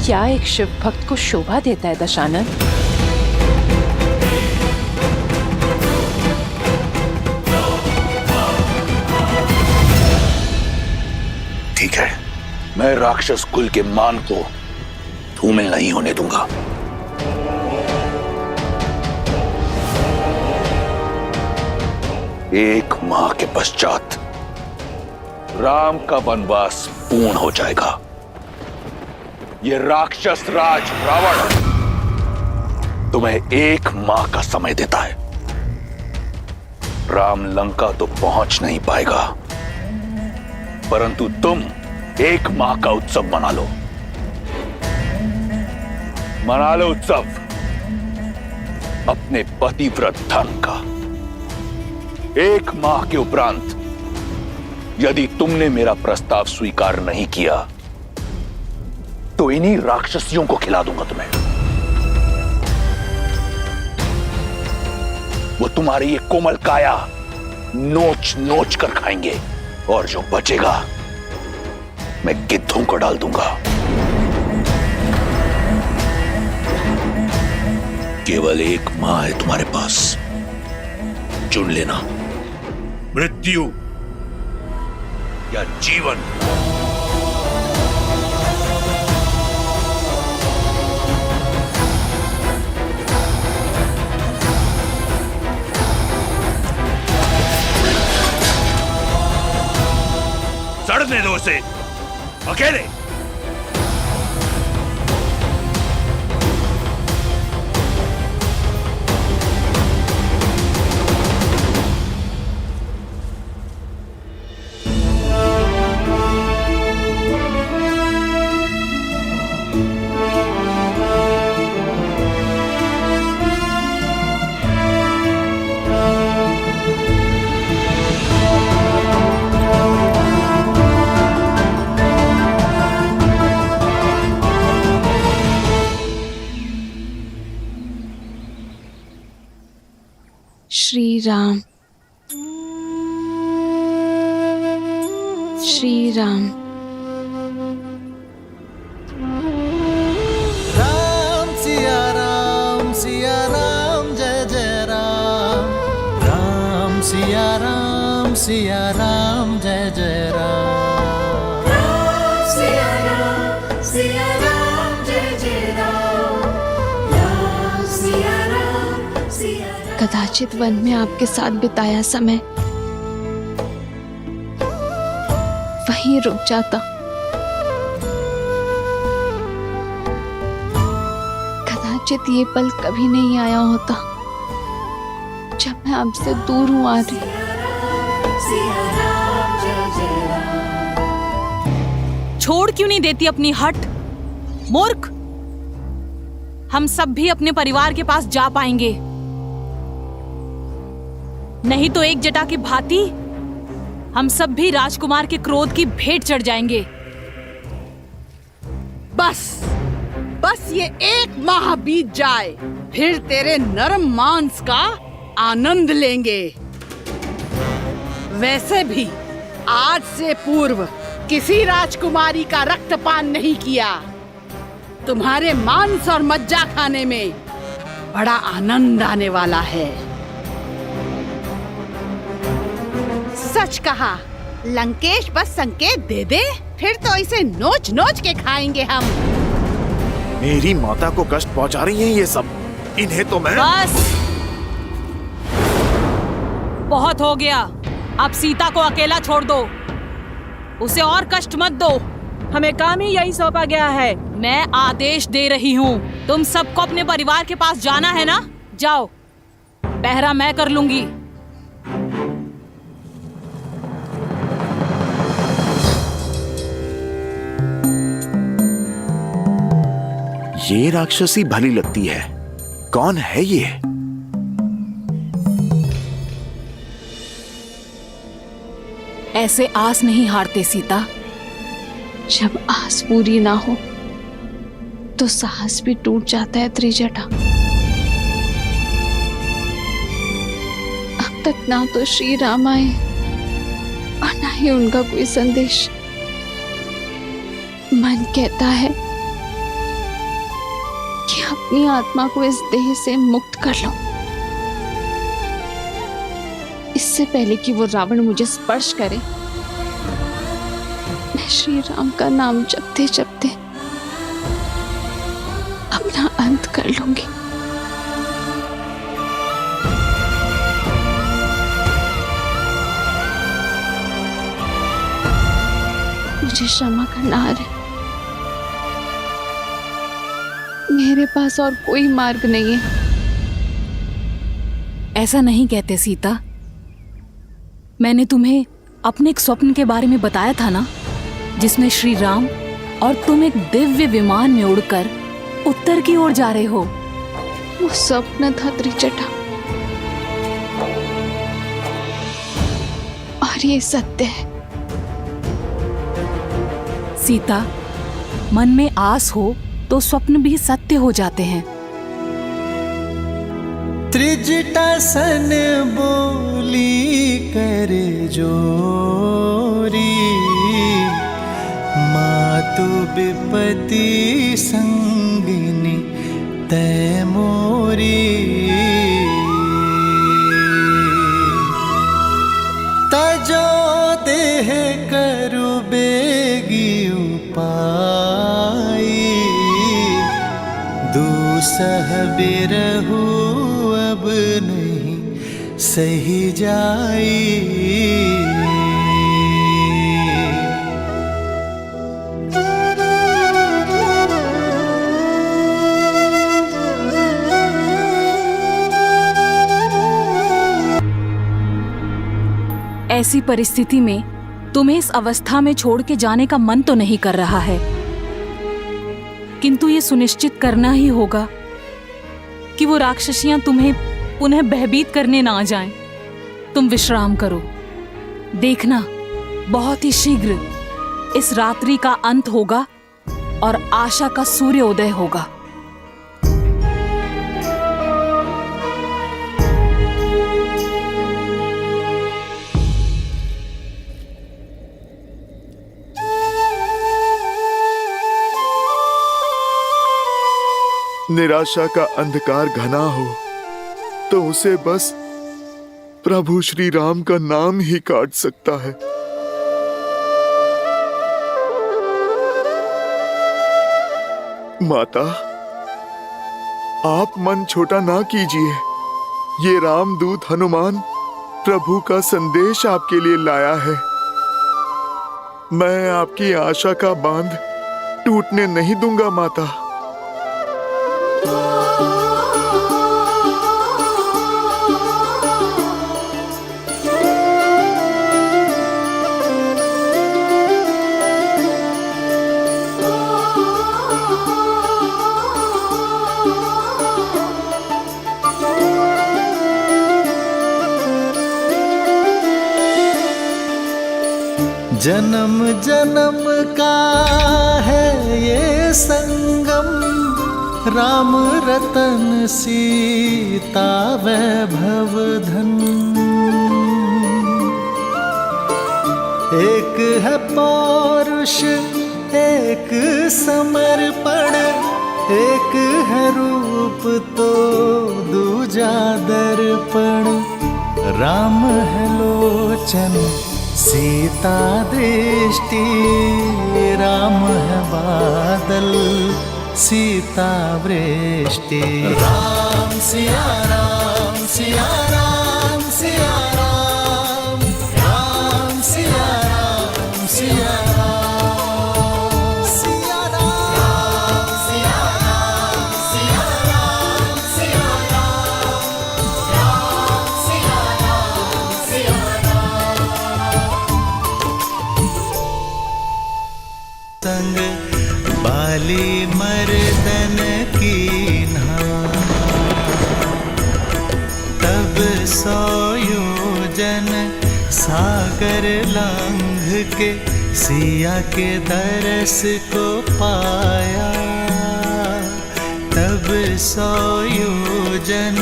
क्या एक शिव भक्त को शोभा देता है दशानन? ठीक है, मैं राक्षस कुल के मान को धूमिल नहीं होने दूंगा। एक माह के पश्चात राम का वनवास पूर्ण हो जाएगा। ये राक्षस राज रावण तुम्हें एक माह का समय देता है। राम लंका तो पहुंच नहीं पाएगा, परंतु तुम एक माह का उत्सव मना लो। मना लो उत्सव अपने पतिव्रत धर्म का। एक माह के उपरांत यदि तुमने मेरा प्रस्ताव स्वीकार नहीं किया तो इन्हीं राक्षसियों को खिला दूंगा तुम्हें। वो तुम्हारी ये कोमल काया नोच नोच कर खाएंगे, और जो बचेगा मैं गिद्धों को डाल दूंगा। केवल एक माह है तुम्हारे पास, चुन लेना, मृत्यु या जीवन। सड़ने दो उसे अकेले। श्री राम, श्री राम। राम सिया राम जय जय राम। राम सिया राम जय जय राम। राम सिया राम जय जय राम। राम सिया राम। कदाचित वन में आपके साथ बिताया समय वहीं रुक जाता। कदाचित ये पल कभी नहीं आया होता जब मैं आपसे दूर हूं आदि। छोड़ क्यों नहीं देती अपनी हट, मूर्ख? हम सब भी अपने परिवार के पास जा पाएंगे, नहीं तो एक जटा की भांति हम सब भी राजकुमार के क्रोध की भेंट चढ़ जाएंगे। बस ये एक माह बीत जाए, फिर तेरे नरम मांस का आनंद लेंगे। वैसे भी आज से पूर्व किसी राजकुमारी का रक्तपान नहीं किया। तुम्हारे मांस और मज्जा खाने में बड़ा आनंद आने वाला है। सच कहा, लंकेश बस संकेत दे दे, फिर तो इसे नोच नोच के खाएंगे हम। मेरी माता को कष्ट पहुंचा रही हैं ये सब। इन्हें तो मैं बस बहुत हो गया। अब सीता को अकेला छोड़ दो, उसे और कष्ट मत दो। हमें काम ही यही सौंपा गया है। मैं आदेश दे रही हूँ, तुम सबको अपने परिवार के पास जाना है ना? जाओ, पहरा मैं कर लूंगी। ये राक्षसी भली लगती है। कौन है ये? ऐसे आस नहीं हारते सीता। जब आस पूरी ना हो तो साहस भी टूट जाता है त्रिजटा। अब तक ना तो श्री राम आए और ना ही उनका कोई संदेश। मन कहता है कि अपनी आत्मा को इस देह से मुक्त कर लो, इससे पहले कि वो रावण मुझे स्पर्श करे। मैं श्री राम का नाम जपते जपते अपना अंत कर लूंगी। मुझे क्षमा करना है, मेरे पास और कोई मार्ग नहीं है। ऐसा नहीं कहते सीता। मैंने तुम्हें अपने एक स्वप्न के बारे में बताया था ना, जिसमें श्री राम और तुम एक दिव्य विमान में उड़कर उत्तर की ओर जा रहे हो। वो स्वप्न था त्रिजटा, और ये सत्य है। सीता, मन में आस हो तो स्वप्न भी सत्य हो जाते हैं। त्रिजटा सन बोली करे जोरी, मातु विपति संगिनी तै मोरी। तजो देह करु बेगी उपाई, दूसह बिरहु अब नहीं सही जाई। ऐसी परिस्थिति में तुम्हें इस अवस्था में छोड़ के जाने का मन तो नहीं कर रहा है, किंतु ये सुनिश्चित करना ही होगा कि वो राक्षसियां तुम्हें पुनः भयभीत करने ना आ जाएं। तुम विश्राम करो। देखना, बहुत ही शीघ्र इस रात्रि का अंत होगा और आशा का सूर्योदय होगा। निराशा का अंधकार घना हो तो उसे बस प्रभु श्री राम का नाम ही काट सकता है। माता, आप मन छोटा ना कीजिए। ये रामदूत हनुमान प्रभु का संदेश आपके लिए लाया है। मैं आपकी आशा का बांध टूटने नहीं दूंगा माता। जन्म जन्म का है ये संगम, राम रतन सीता वैभव धन। एक है पौरुष एक समर्पण, एक है रूप तो दूजा दर्पण। राम है लोचन सीता दृष्टि, राम है बादल सीता वृष्टि। राम सिया राम सिया राम सिया राम, राम सिया राम सिया राम, सिया राम सिया राम सिया राम सिया राम, राम सिया राम सिया राम। संग बाली मर्दन की तब सोयोजन सागर लांघ के सिया के दरस को पाया। तब सोयोजन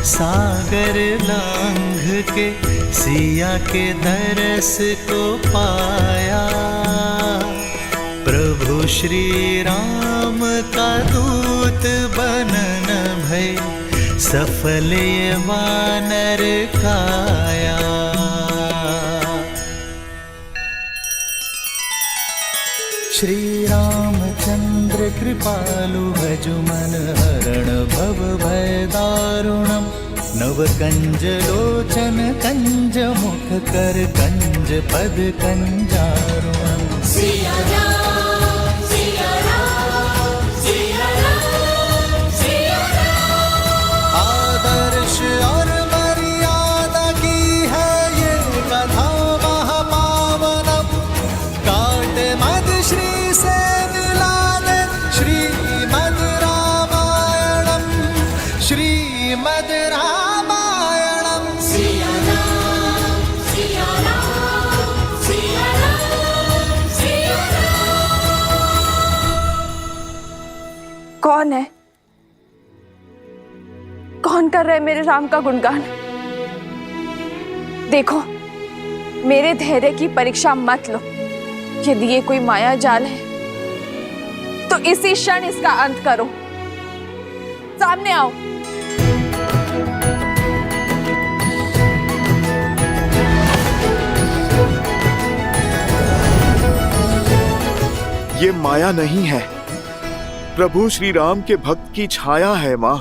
सागर लांघ के सिया के दरस को पाया। प्रभु श्री राम का दूत बनन भय सफल ये वानर काया। श्री रामचंद्र कृपालु भजु मन हरण भव भय दारुणम। नव कंज लोचन कंज मुख कर कंज पद कंजारुणम। सिया राम सिया राम सिया राम सिया राम। आदर्श और मर्यादा की है ये कथा महापावनम। काट मद श्री से मिला दे श्रीमद रामायणम, श्रीमद रामायणम। सिया राम सिया राम सिया राम सिया राम। कौन है? कौन कर रहे मेरे राम का गुणगान? देखो, मेरे धैर्य की परीक्षा मत लो। यदि ये कोई माया जाल है तो इसी क्षण इसका अंत करो। सामने आओ। ये माया नहीं है, प्रभु श्री राम के भक्त की छाया है माँ।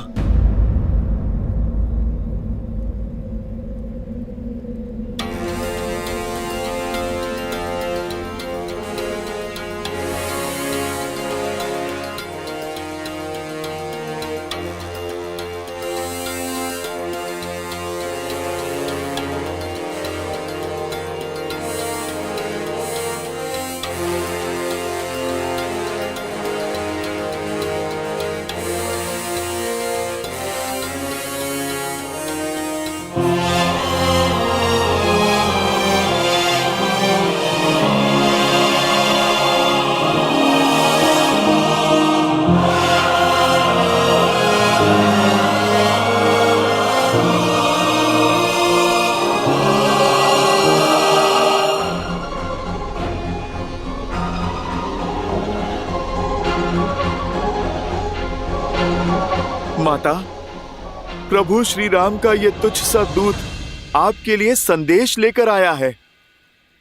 माता, प्रभु श्री राम का ये तुच्छ सा दूत आपके लिए संदेश लेकर आया है।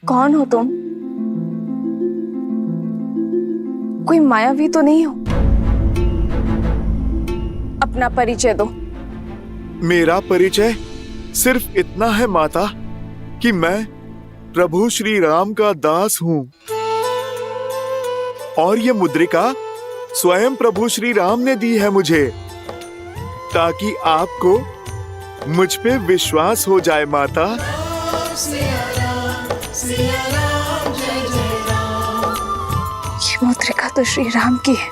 कौन हो तुम? कोई मायावी तो नहीं हो? अपना परिचय दो। मेरा परिचय सिर्फ इतना है माता कि मैं प्रभु श्री राम का दास हूँ और ये मुद्रिका स्वयं प्रभु श्री राम ने दी है मुझे, ताकि आपको मुझ पे विश्वास हो जाए माता। सिया राम सिया राम जय जय राम। ये मुद्रिका तो श्री राम की है,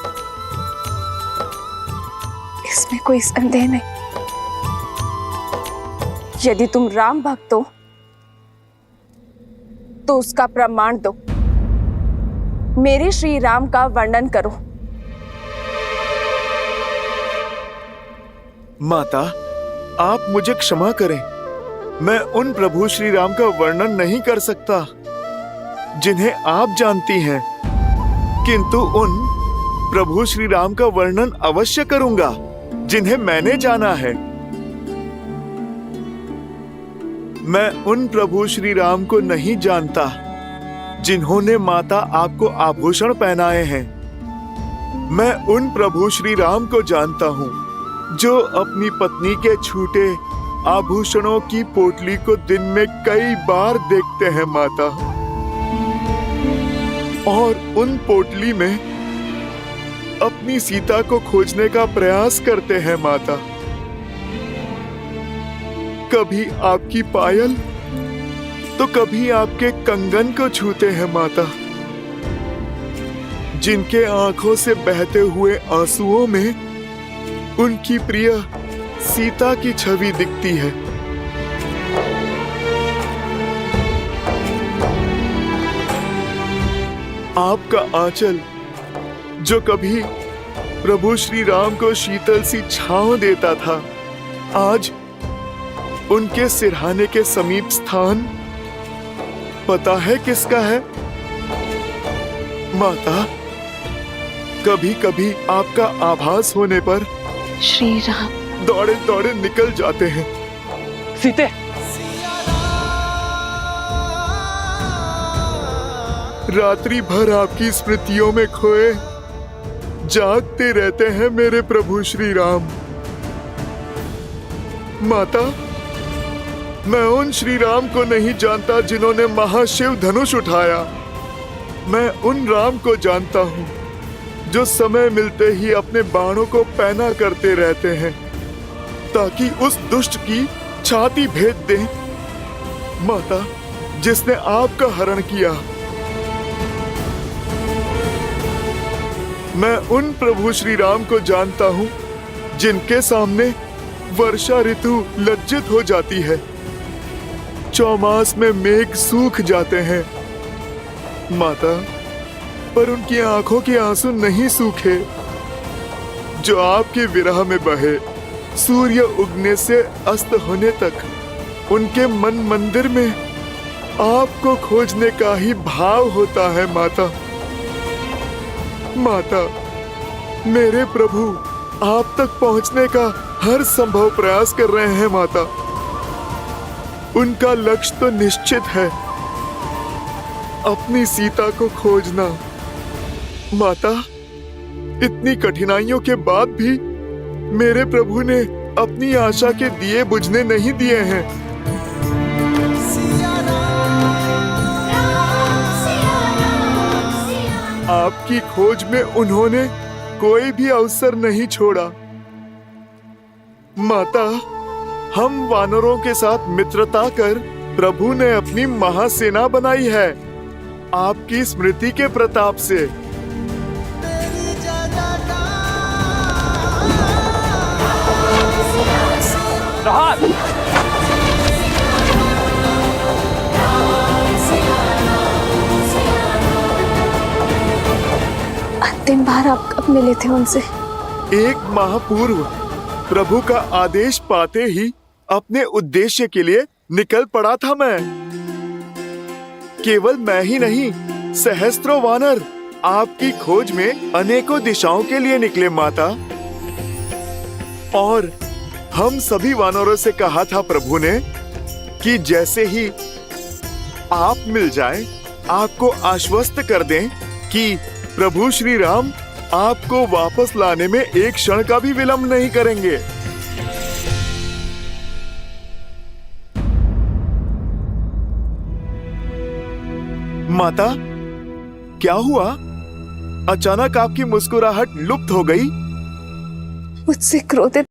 इसमें कोई संदेह नहीं। यदि तुम राम भक्त हो तो उसका प्रमाण दो। मेरे श्री राम का वर्णन करो। माता, आप मुझे क्षमा करें, मैं उन प्रभु श्री राम का वर्णन नहीं कर सकता जिन्हें आप जानती हैं, किंतु उन प्रभु श्री राम का वर्णन अवश्य करूंगा जिन्हें मैंने जाना है। मैं उन प्रभु श्री राम को नहीं जानता जिन्होंने माता आपको आभूषण पहनाए हैं। मैं उन प्रभु श्री राम को जानता हूँ जो अपनी पत्नी के छूटे आभूषणों की पोटली को दिन में कई बार देखते हैं माता, और उन पोटली में अपनी सीता को खोजने का प्रयास करते हैं माता। कभी आपकी पायल तो कभी आपके कंगन को छूते हैं माता, जिनके आंखों से बहते हुए आंसुओं में उनकी प्रिय सीता की छवि दिखती है। आपका आंचल जो कभी प्रभु श्री राम को शीतल सी छांव देता था, आज उनके सिरहाने के समीप स्थान पता है किसका है माता? कभी कभी आपका आभास होने पर श्री राम दौड़े दौड़े निकल जाते हैं। सीते, रात्रि भर आपकी स्मृतियों में खोए जागते रहते हैं मेरे प्रभु श्री राम। माता, मैं उन श्री राम को नहीं जानता जिन्होंने महाशिव धनुष उठाया। मैं उन राम को जानता हूँ जो समय मिलते ही अपने बाणों को पैना करते रहते हैं ताकि उस दुष्ट की छाती भेद दें। माता, जिसने आपका हरण किया। मैं उन प्रभु श्री राम को जानता हूँ जिनके सामने वर्षा ऋतु लज्जित हो जाती है, चौमास में मेघ सूख जाते हैं। माता, पर उनकी आंखों के आंसू नहीं सूखे जो आपके विरह में बहे। सूर्य उगने से अस्त होने तक उनके मन मंदिर में आपको खोजने का ही भाव होता है। माता, माता, मेरे प्रभु आप तक पहुंचने का हर संभव प्रयास कर रहे हैं। माता, उनका लक्ष्य तो निश्चित है, अपनी सीता को खोजना। माता, इतनी कठिनाइयों के बाद भी मेरे प्रभु ने अपनी आशा के दिए बुझने नहीं दिए हैं। आपकी खोज में उन्होंने कोई भी अवसर नहीं छोड़ा। माता, हम वानरों के साथ मित्रता कर प्रभु ने अपनी महासेना बनाई है आपकी स्मृति के प्रताप से। अंतिम बार आप कब मिले थे उनसे? एक माह पूर्व प्रभु का आदेश पाते ही अपने उद्देश्य के लिए निकल पड़ा था मैं। केवल मैं ही नहीं, सहस्त्रों वानर आपकी खोज में अनेकों दिशाओं के लिए निकले माता। और हम सभी वानरों से कहा था प्रभु ने कि जैसे ही आप मिल जाएं, आपको आश्वस्त कर दें कि प्रभु श्री राम आपको वापस लाने में एक क्षण का भी विलंब नहीं करेंगे। माता, क्या हुआ? अचानक आपकी मुस्कुराहट लुप्त हो गई। मुझसे क्रोधित